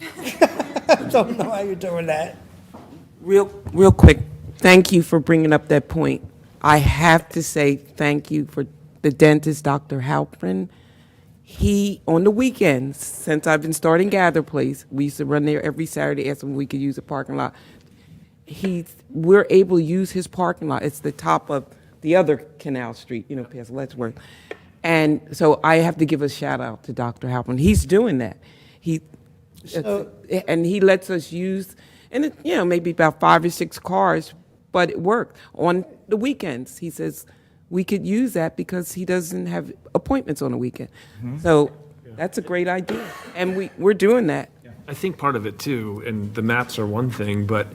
I don't know how you're doing that. Real quick, thank you for bringing up that point. I have to say thank you for the dentist, Dr. Halprin. He, on the weekends, since I've been starting Gather Place, we used to run there every Saturday, ask him if we could use the parking lot. We're able to use his parking lot. It's the top of the other Canal Street, past Letchworth. And so I have to give a shout out to Dr. Halprin. He's doing that. And he lets us use, and maybe about 5 or 6 cars, but it worked. On the weekends, he says, we could use that because he doesn't have appointments on the weekend. Mm-hmm. So that's a great idea. And we're doing that. I think part of it too, and the maps are one thing, but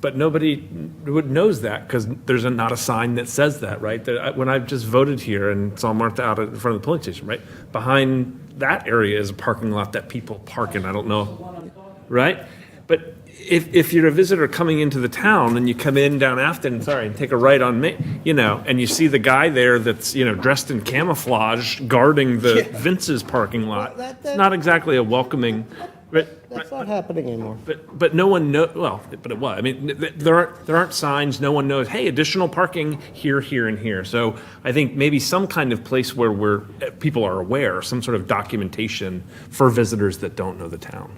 nobody knows that because there's not a sign that says that, right? When I just voted here and saw Martha out in front of the polling station, right? Behind that area is a parking lot that people park in. I don't know, right? But if you're a visitor coming into the town and you come in down Afton, and take a right on me, and you see the guy there that's, dressed in camouflage guarding the Vince's parking lot, it's not exactly a welcoming. That's not happening anymore. But no one knows. Well, but it was. I mean, there aren't signs. No one knows. Hey, additional parking here, here, and here. So I think maybe some kind of place where people are aware, some sort of documentation for visitors that don't know the town.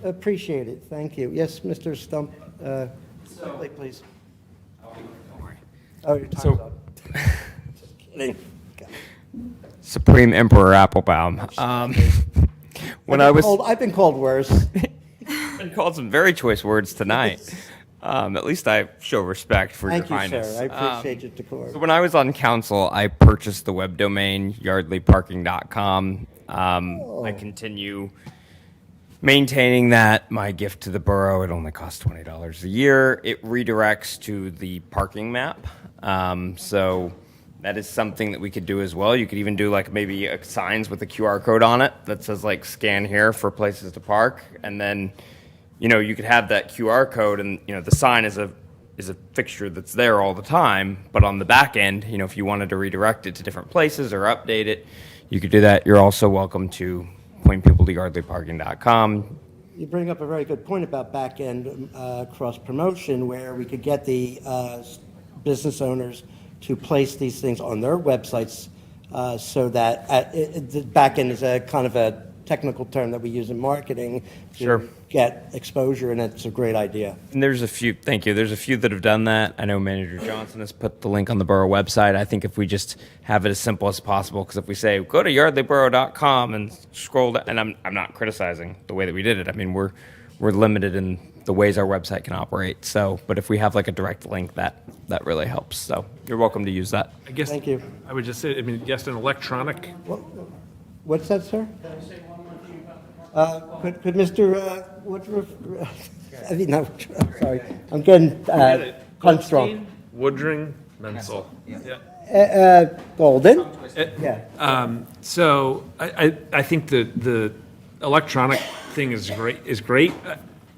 Appreciate it. Thank you. Yes, Mr. Stump, quickly, please. Oh, your time's up. Just kidding. Supreme Emperor Appelbaum. I've been called worse. Been called some very choice words tonight. At least I show respect for your kindness. Thank you, sir. I appreciate your decorum. So when I was on council, I purchased the web domain yardleyparking.com. I continue maintaining that. My gift to the borough, it only costs $20 a year. It redirects to the parking map. So that is something that we could do as well. You could even do maybe signs with a QR code on it that says scan here for places to park. And then, you could have that QR code and, the sign is a fixture that's there all the time. But on the back end, if you wanted to redirect it to different places or update it, you could do that. You're also welcome to point people to yardleyparking.com. You bring up a very good point about back-end cross-promotion where we could get the business owners to place these things on their websites so that the back-end is a kind of a technical term that we use in marketing to get exposure, and it's a great idea. And there's a few, thank you. There's a few that have done that. I know Manager Johnson has put the link on the borough website. I think if we just have it as simple as possible, because if we say, go to yardleyborough.com and scroll down, and I'm not criticizing the way that we did it. I mean, we're limited in the ways our website can operate. So, but if we have a direct link, that really helps. So you're welcome to use that. I guess. Thank you. I would just say, yes, an electronic. What's that, sir? Could Mr. Woodruff? No, sorry, I'm getting punch drunk. Woodring, Menzel. Golden. Yeah. So I think the electronic thing is great.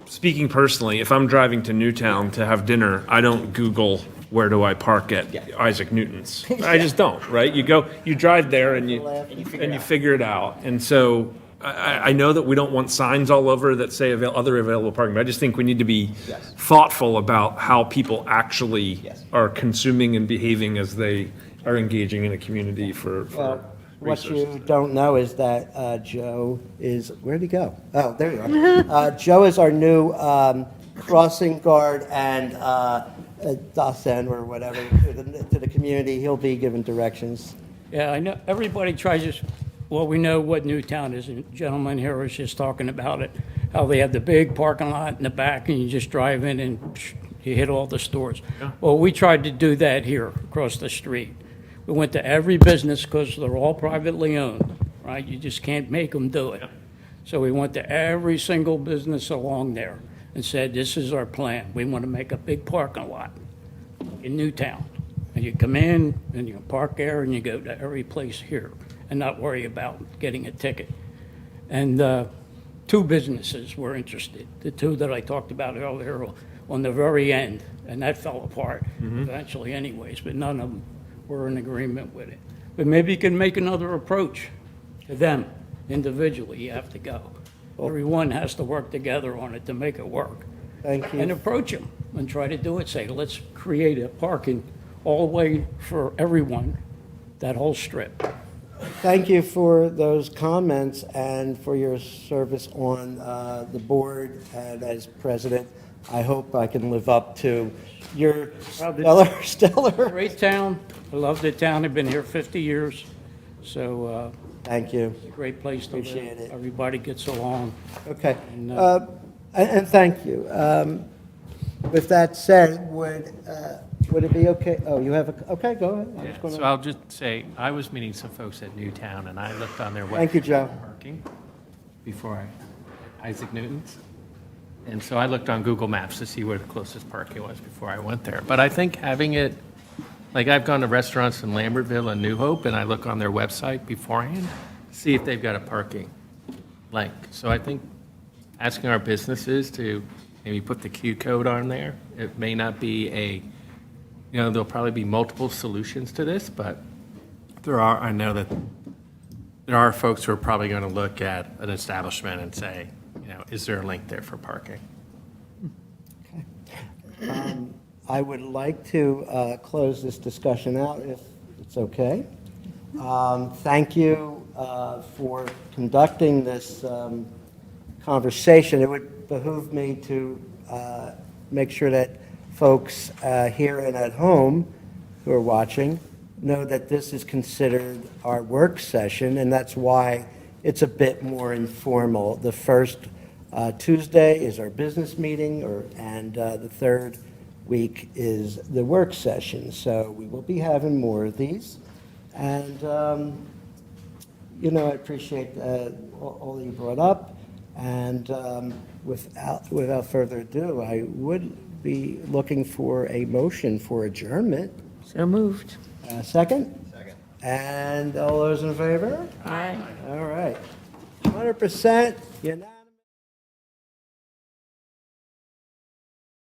Speaking personally, if I'm driving to Newtown to have dinner, I don't Google where do I park at Isaac Newton's. I just don't. Right? You drive there and you figure it out. And so I know that we don't want signs all over that say other available parking, but I just think we need to be thoughtful about how people actually are consuming and behaving as they are engaging in a community for what you don't know is that Joe is, where'd he go? Oh, there you are. Joe is our new crossing guard and Dasen or whatever to the community, he'll be given directions. Yeah, I know, everybody tries to, well, we know what Newtown is, and gentleman here was just talking about it, how they have the big parking lot in the back, and you just drive in and you hit all the stores. Well, we tried to do that here, across the street. We went to every business, because they're all privately owned, right? You just can't make them do it. So we went to every single business along there and said, this is our plan. We want to make a big parking lot in Newtown. And you come in, and you can park there, and you go to every place here and not worry about getting a ticket. And 2 businesses were interested, the 2 that I talked about earlier on the very end, and that fell apart eventually anyways, but none of them were in agreement with it. But maybe you can make another approach to them individually. You have to go. Everyone has to work together on it to make it work. Thank you. And approach them and try to do it. Say, let's create a parking all the way for everyone, that whole strip. Thank you for those comments and for your service on the board and as president. I hope I can live up to your stellar. Great town. I love the town. I've been here 50 years. So thank you. It's a great place to live. Appreciate it. Everybody gets along. Okay. And, Thank you. With that said, would it be okay? Oh, you have a, okay, go ahead. I'm just gonna- So I'll just say, I was meeting some folks at Newtown, and I looked on their website. Thank you, Joe. Parking before Isaac Newton's. And so I looked on Google Maps to see where the closest parking was before I went there. But I think having it, like I've gone to restaurants in Lambertville and New Hope, and I look on their website beforehand, see if they've got a parking link. So I think asking our businesses to maybe put the Q code on there. It may not be there'll probably be multiple solutions to this, but I know that there are folks who are probably going to look at an establishment and say, is there a link there for parking? I would like to close this discussion out if it's okay. Thank you for conducting this conversation. It would behoove me to make sure that folks here and at home who are watching know that this is considered our work session, and that's why it's a bit more informal. The first Tuesday is our business meeting, and the third week is the work session. So we will be having more of these. And, I appreciate all that you brought up. And without further ado, I would be looking for a motion for adjournment. So moved. Second? Second. And all those in favor? Aye. All right. 100%.